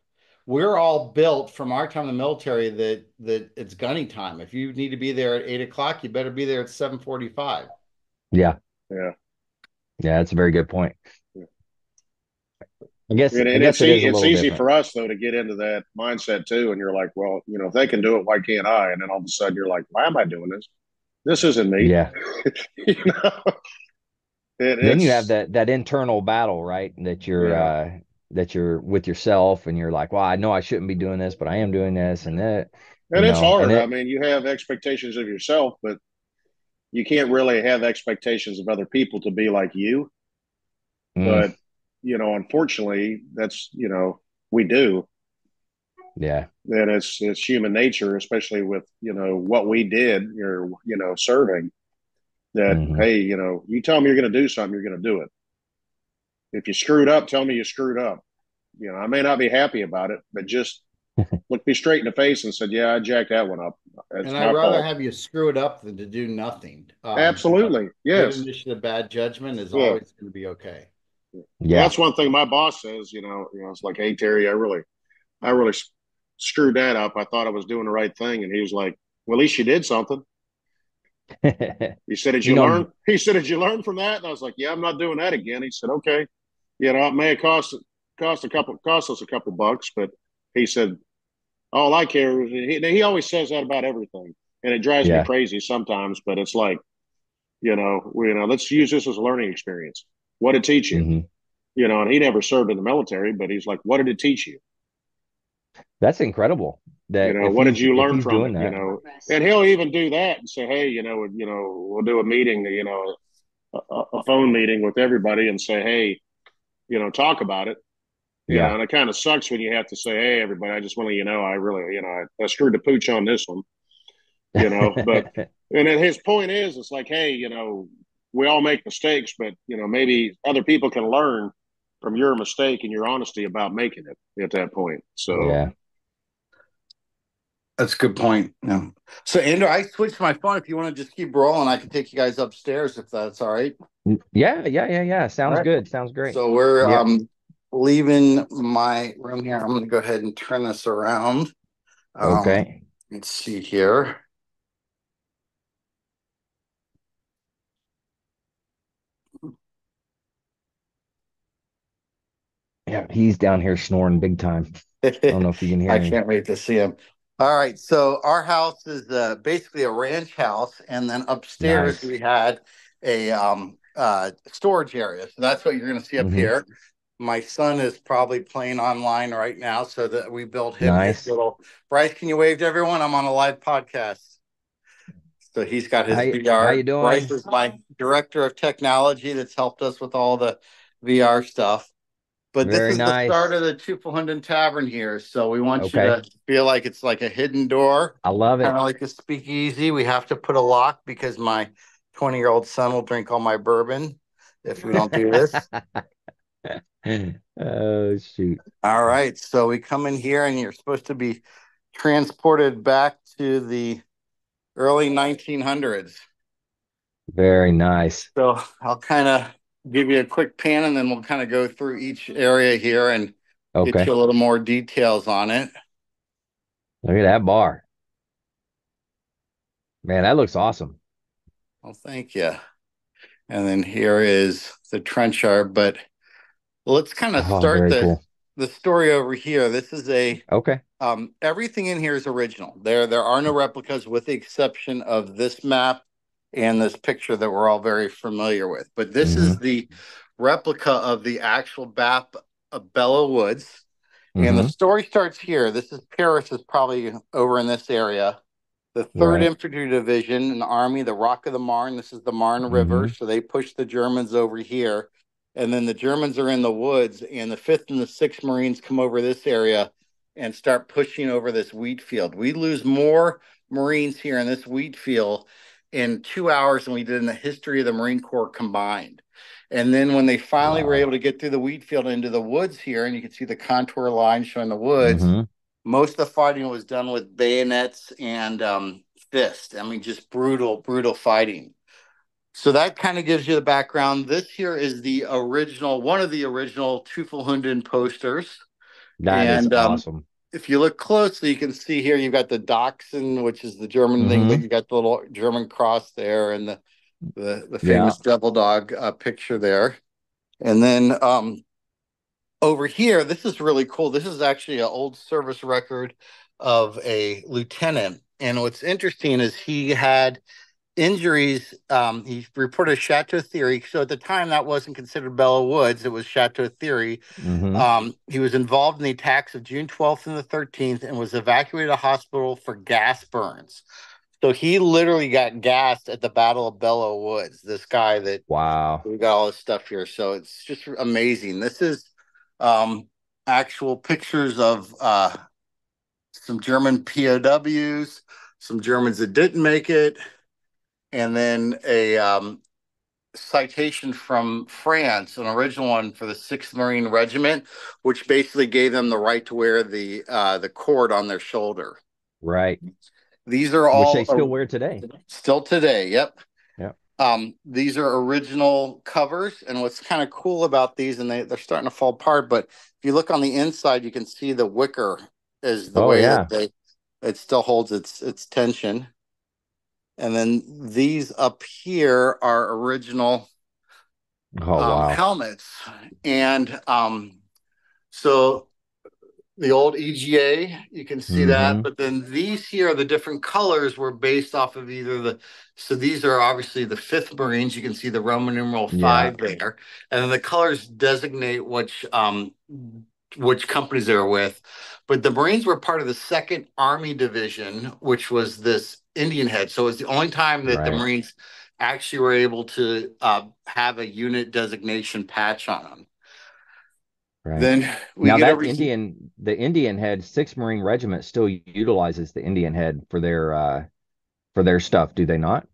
We're all built from our time in the military that it's gunny time. If you need to be there at 8 o'clock, you better be there at 7:45. Yeah. Yeah. Yeah, that's a very good point. Yeah. I guess it's easy for us though to get into that mindset too. And you're like, well, if they can do it, why can't I? And then all of a sudden you're like, why am I doing this? This isn't me. Yeah. Then you have that internal battle, right? That you're with yourself and you're like, well, I know I shouldn't be doing this, but I am doing this and that. And it's hard. I mean, you have expectations of yourself, but you can't really have expectations of other people to be like you. But, unfortunately, that's, we do. Yeah. And it's human nature, especially with, what we did or, serving that, hey, you tell me you're going to do something, you're going to do it. If you screwed up, tell me you screwed up. I may not be happy about it, but just look me straight in the face and said, yeah, I jacked that one up. And I'd rather have you screw it up than to do nothing. Absolutely. Yes. Good initiative, bad judgment is always going to be okay. Yeah. Well, that's one thing my boss says, it's like, hey, Terry, I really screwed that up. I thought I was doing the right thing. And he was like, well, at least you did something. He said, "Did you learn?" He said, "Did you learn from that?" And I was like, "Yeah, I'm not doing that again." He said, "Okay, it may have cost us a couple bucks, but," he said, "all I care is," he always says that about everything, and it drives me crazy sometimes. But it's like, let's use this as a learning experience. What did it teach you? Mm-hmm. And he never served in the military, but he's like, "What did it teach you?" That's incrable. That What did you learn from it? That. And he'll even do that and say, "Hey, we'll do a meeting, a phone meeting with everybody and say, hey, talk about it." And it kind of sucks when you have to say, "Hey, everybody, I just want to, I really, I screwed the pooch on this one," but, and then his point is, it's like, hey, we all make mistakes, but, maybe other people can learn from your mistake and your honesty about making it at that point. So, that's a good point. Yeah. So, Andrew, I switched my phone. If you want to just keep rolling, I can take you guys upstairs if that's all right. Yeah. Sounds good. Sounds great. So we're leaving my room here. I'm going to go ahead and turn this around. Okay. Let's see here. Yeah, he's down here snoring big time. I don't know if you can hear him. I can't wait to see him. All right, so our house is basically a ranch house, and then upstairs we had a storage area. So that's what you're going to see up here. My son is probably playing online right now, so that we built him his little. Bryce, can you wave to everyone? I'm on a live podcast. So he's got his VR. How you doing? Bryce is my director of technology that's helped us with all the VR stuff. But this is the start of the Tupelhunden Tavern here. So we want you to feel like it's like a hidden door. I love it. Kind of like a speakeasy. We have to put a lock because my 20-year-old son will drink all my bourbon if we don't do this. Oh, shoot. All right. So we come in here and you're supposed to be transported back to the early 1900s. Very nice. So I'll kind of give you a quick pan and then we'll kind of go through each area here and get you a little more details on it. Look at that bar. Man, that looks awesome. Well, thank you. And then here is the trench yard, but let's kind of start the story over here. This is everything in here is original. There are no replicas with the exception of this map and this picture that we're all very familiar with. But this is the replica of the actual BAP of Belleau Woods. And the story starts here. Paris is probably over in this area. The 3rd Infantry Division in the Army, the Rock of the Marne. This is the Marne River. So they pushed the Germans over here. And then the Germans are in the woods. And the 5th and the 6th Marines come over this area and start pushing over this wheat field. We lose more Marines here in this wheat field in 2 hours than we did in the history of the Marine Corps combined. And then when they finally were able to get through the wheat field into the woods here, and you can see the contour line showing the woods, most of the fighting was done with bayonets and fists. I mean, just brutal fighting. So that kind of gives you the background. This here is one of the original Tupelhunden posters. That is awesome. If you look closely, you can see here you've got the Dachshund, which is the German thing, but you got the little German cross there and the famous devil dog picture there. And then over here, this is really cool. This is actually an old service record of a lieutenant. And what's interesting is he had injuries. He reported Chateau Thierry. So at the time, that wasn't considered Belleau Woods. It was Chateau Thierry. He was involved in the attacks of June 12th and the 13th and was evacuated to a hospital for gas burns. So he literally got gassed at the Battle of Belleau Woods. This guy that we got all this stuff here. So it's just amazing. This is actual pictures of some German POWs, some Germans that didn't make it, and then a citation from France, an original one for the 6th Marine Regiment, which basically gave them the right to wear the cord on their shoulder. Right. These are all which they still wear today. Still today, yep. Yeah. These are original covers, and what's kind of cool about these, and they're starting to fall apart, but if you look on the inside, you can see the wicker is the way that it still holds its tension. And then these up here are original helmets. And so the old EGA, you can see that. But then these here are the different colors were based off of so these are obviously the 5th Marines. You can see the Roman numeral 5 there. And then the colors designate which companies they were with. But the Marines were part of the 2nd Army Division, which was this Indian head. So it was the only time that the Marines actually were able to have a unit designation patch on them. Right. Then the Indian head 6th Marine Regiment still utilizes the Indian head for their stuff, do they not?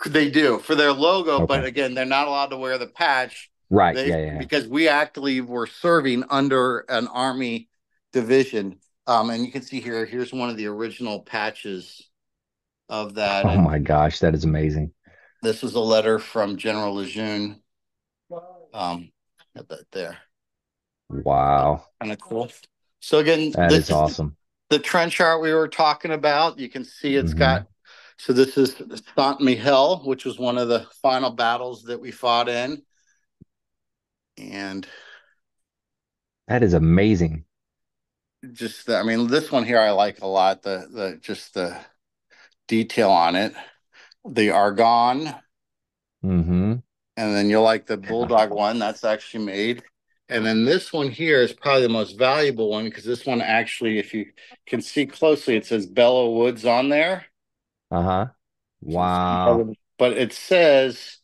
They do for their logo, but again, they're not allowed to wear the patch. Right. Because we actually were serving under an Army division. And you can see here's one of the original patches of that. Oh my gosh, that is amazing. This is a letter from General Lejeune. Got that there. Wow. Kind of cool. So again, this is awesome. The trench art we were talking about. You can see it's got, so this is Saint Mihiel, which was one of the final battles that we fought in. And that is amazing. Just, this one here I like a lot. The detail on it. The Argonne. And then you'll like the Bulldog one. That's actually made. And then this one here is probably the most valuable one because this one actually, if you can see closely, it says Bellow Woods on there. Wow. But it says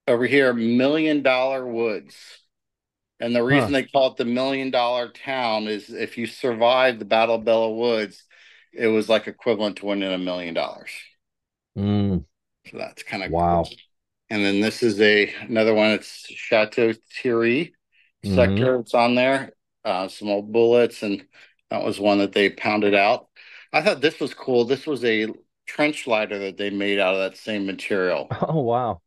over here, $1 Million Woods. And the reason they call it the $1 Million Town is if you survived the Battle of Bellow Woods, it was like equivalent to winning $1 million. So that's kind of cool. And then this is another one. It's Chateau Thierry sector. It's on there. Some old bullets, and that was one that they pounded out. I thought this was cool. This was a trench lighter that they made out of that same material. Oh, wow.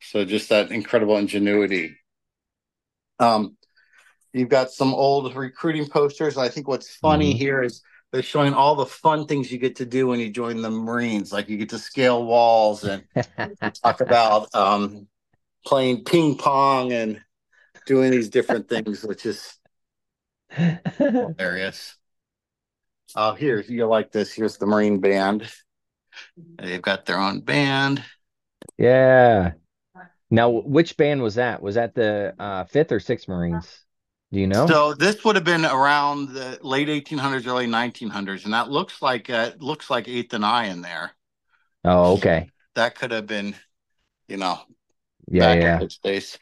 So just that incredible ingenuity. You've got some old recruiting posters. I think what's funny here is they're showing all the fun things you get to do when you join the Marines. Like you get to scale walls and talk about playing ping pong and doing these different things, which is hilarious. Here, you like this. Here's the Marine band. They've got their own band. Yeah. Now, which band was that? Was that the 5th or 6th Marines? Do you know? So this would have been around the late 1800s, early 1900s, and that looks like 8th and I in there. Oh, okay. That could have been, back in those days.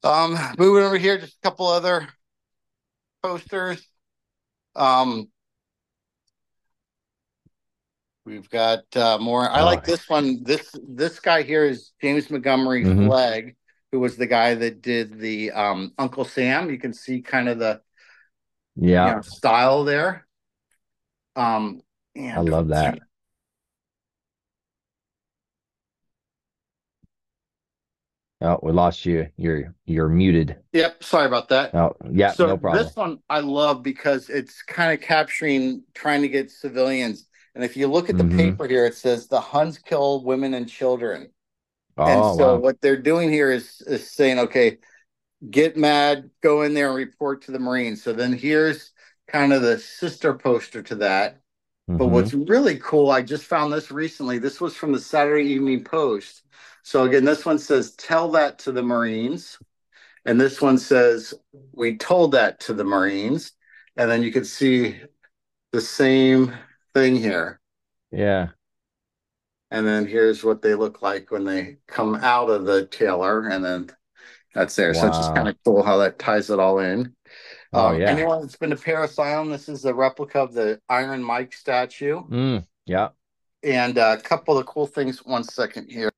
Moving over here, just a couple other posters. We've got more. I like this one. This guy here is James Montgomery Flagg, who was the guy that did the Uncle Sam. You can see kind of the style there. And I love that. Oh, we lost you. You're muted. Yep. Sorry about that. Oh, yeah. So no problem. This one I love because it's kind of capturing trying to get civilians. And if you look at the paper here, it says the Huns kill women and children. And so what they're doing here is saying, okay, get mad, go in there and report to the Marines. So then here's kind of the sister poster to that. But what's really cool, I just found this recently. This was from the Saturday Evening Post. So again, this one says, tell that to the Marines. And this one says, we told that to the Marines. And then you can see the same thing here. Yeah. And then here's what they look like when they come out of the tailor. And then that's there. So it's just kind of cool how that ties it all in. Anyone that's been to Paris Island, this is a replica of the Iron Mike statue. Yeah. And a couple of cool things. One second here.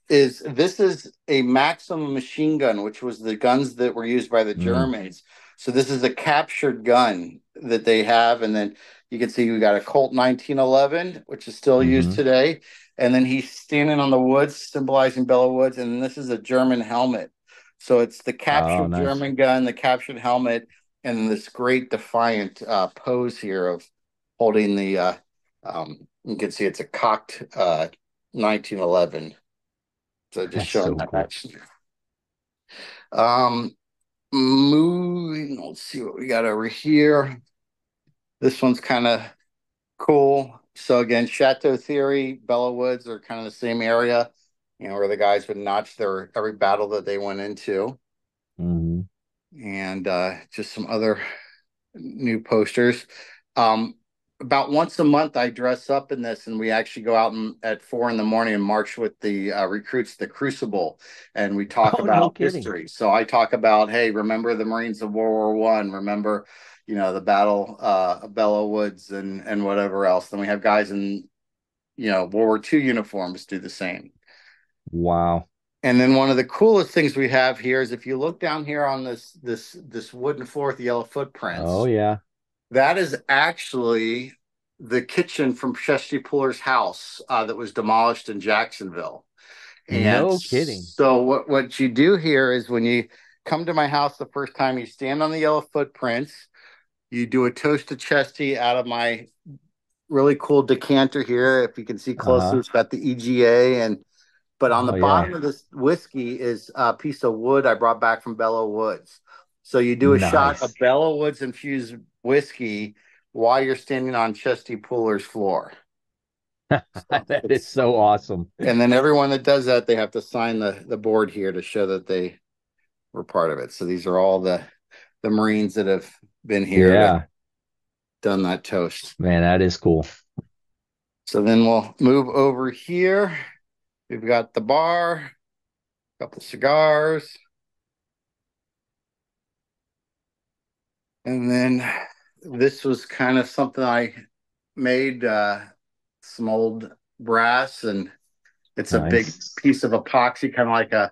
This is a Maxim machine gun, which was the guns that were used by the Germans. So this is a captured gun that they have. And then you can see we got a Colt 1911, which is still used today. And then he's standing on the woods, symbolizing Bellow Woods. And this is a German helmet. So it's the captured German gun, the captured helmet. and this great defiant pose here of holding the, you can see it's a cocked 1911. So just That's showing so that cool. action. Moving, let's see what we got over here. This one's kind of cool. So again, Chateau Theory, Bella Woods are kind of the same area, where the guys would notch every battle that they went into. Mm-hmm. And just some other new posters. About once a month, I dress up in this, and we actually go out at 4 a.m. and march with the recruits, the Crucible, and we talk about history. So I talk about, hey, remember the Marines of World War I? Remember, the Battle of Belleau Woods and whatever else. Then we have guys in, World War II uniforms do the same. Wow. And then one of the coolest things we have here is if you look down here on this wooden floor with the yellow footprints. Oh yeah. That is actually the kitchen from Chesty Puller's house that was demolished in Jacksonville. And no kidding. So what you do here is when you come to my house the first time, you stand on the yellow footprints, you do a toast to Chesty out of my really cool decanter here. If you can see closely, It's got the EGA but on the bottom of this whiskey is a piece of wood I brought back from Belleau Woods. So you do a shot of Belleau Woods infused whiskey while you're standing on Chesty Puller's floor. That is so awesome. And then everyone that does that, they have to sign the board here to show that they were part of it. So these are all the Marines that have been here. Yeah. Done that toast. Man, that is cool. So then we'll move over here. We've got the bar, a couple cigars. And then this was kind of something I made, some old brass, and it's a big piece of epoxy, kind of like a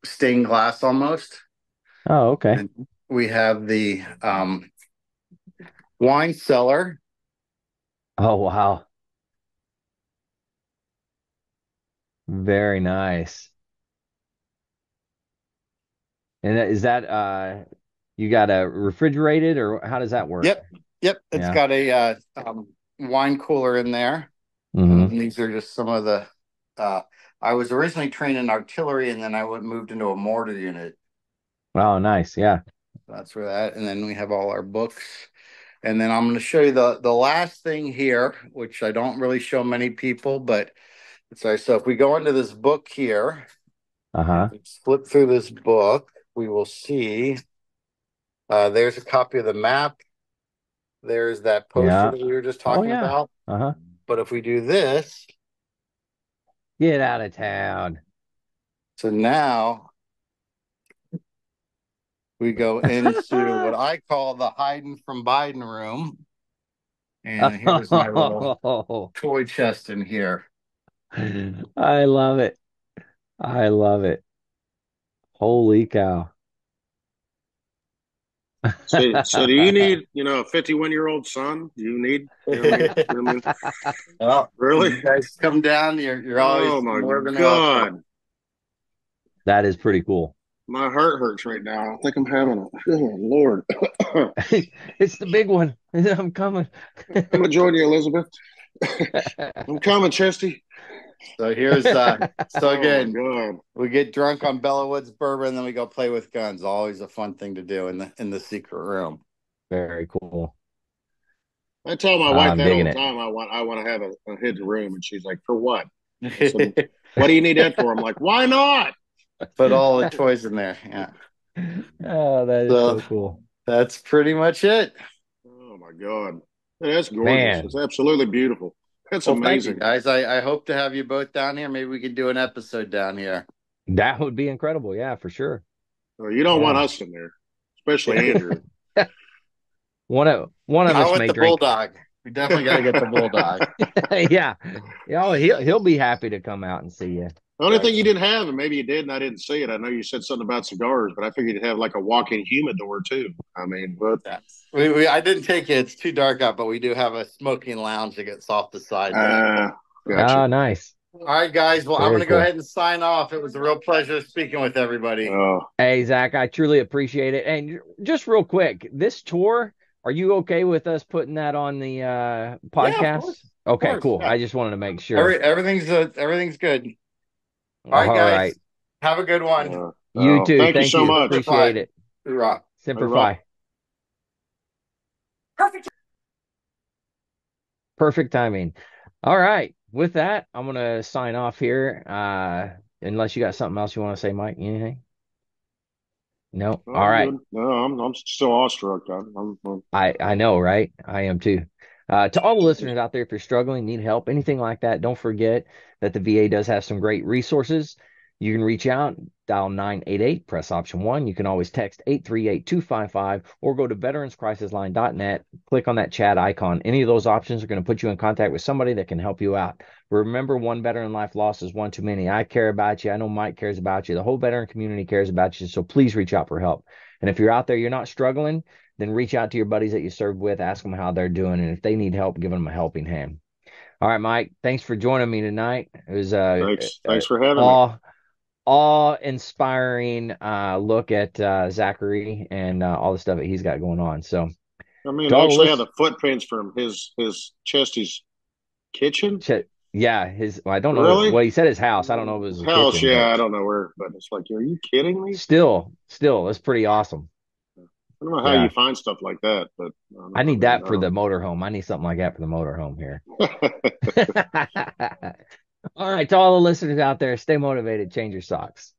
stained glass almost. Oh, okay. And we have the wine cellar. Oh, wow. Very nice. And is that you got a refrigerated, or how does that work? Yep. It's got a wine cooler in there. Mm-hmm. And these are just some of the I was originally trained in artillery, and then I moved into a mortar unit. Oh, nice. Yeah. That's where that. And then we have all our books. And then I'm going to show you the last thing here, which I don't really show many people, but so if we go into this book here, flip through this book, we will see there's a copy of the map. There's that poster that we were just talking about. But if we do this, get out of town. So now we go into what I call the hiding from Biden room. And here's my little toy chest in here. I love it. I love it. Holy cow. So do you need, a 51-year-old son? Do you need, Well, really? You guys come down, you're always more than welcome. That is pretty cool. My heart hurts right now. I think I'm having oh Lord. It's the big one. I'm coming. I'm gonna join you, Elizabeth. I'm coming, Chesty. So here's again, we get drunk on Belleau Woods bourbon, then we go play with guns. Always a fun thing to do in the secret room. Very cool. I tell my wife that all the time. I want to have a hidden room, and she's like, "For what?" Said, what do you need that for? I'm like, "Why not?" Put all the toys in there. Yeah. Oh, that is so cool. That's pretty much it. Oh my God, that's gorgeous. Man. It's absolutely beautiful. That's amazing, guys. I hope to have you both down here. Maybe we can do an episode down here. That would be incredible. Yeah, for sure. Well, you don't want us in there, especially Andrew. One of us may the drink. Bulldog. We definitely got to get the Bulldog. Yeah. He'll be happy to come out and see you. The only thing you didn't have, and maybe you did and I didn't see it, I know you said something about cigars, but I figured you'd have like a walk-in humidor too. I mean, but I didn't take it. It's too dark out, but we do have a smoking lounge that gets off the side. Gotcha. Oh, nice. All right, guys. Well, I'm Very going to go cool. ahead and sign off. It was a real pleasure speaking with everybody. Hey, Zach, I truly appreciate it. And just real quick, this tour, are you okay with us putting that on the Yeah, of podcast? course. Okay, Of course. cool. Yeah. I just wanted to make sure. Everything's good. All right, All guys. right. Have a good one. You too. Thank you so much. Appreciate it. Hoorah. Semper Hoorah. Fi. Perfect timing. All right. With that, I'm going to sign off here. Unless you got something else you want to say, Mike. Anything? No. All right. Good. No, I'm still awestruck. I know, right? I am too. To all the listeners out there, if you're struggling, need help, anything like that, don't forget that the VA does have some great resources. You can reach out, dial 988, press option 1. You can always text 838-255 or go to veteranscrisisline.net, click on that chat icon. Any of those options are going to put you in contact with somebody that can help you out. Remember, one veteran life lost is one too many. I care about you. I know Mike cares about you. The whole veteran community cares about you. So please reach out for help. And if you're out there, you're not struggling, then reach out to your buddies that you served with, ask them how they're doing. And if they need help, give them a helping hand. All right, Mike, thanks for joining me tonight. It was thanks for having me. Awe-inspiring look at Zachary and all the stuff that he's got going on. So, I mean, I actually had the footprints from his Chesty's kitchen. Yeah, I don't know. Really? Well, he said his house. I don't know if it was his house. kitchen. Yeah, I don't know where, but it's like, are you kidding me? Still, it's pretty awesome. I don't know how you find stuff like that, but I need that for the motorhome. I need something like that for the motorhome here. All right, to all the listeners out there, stay motivated, change your socks.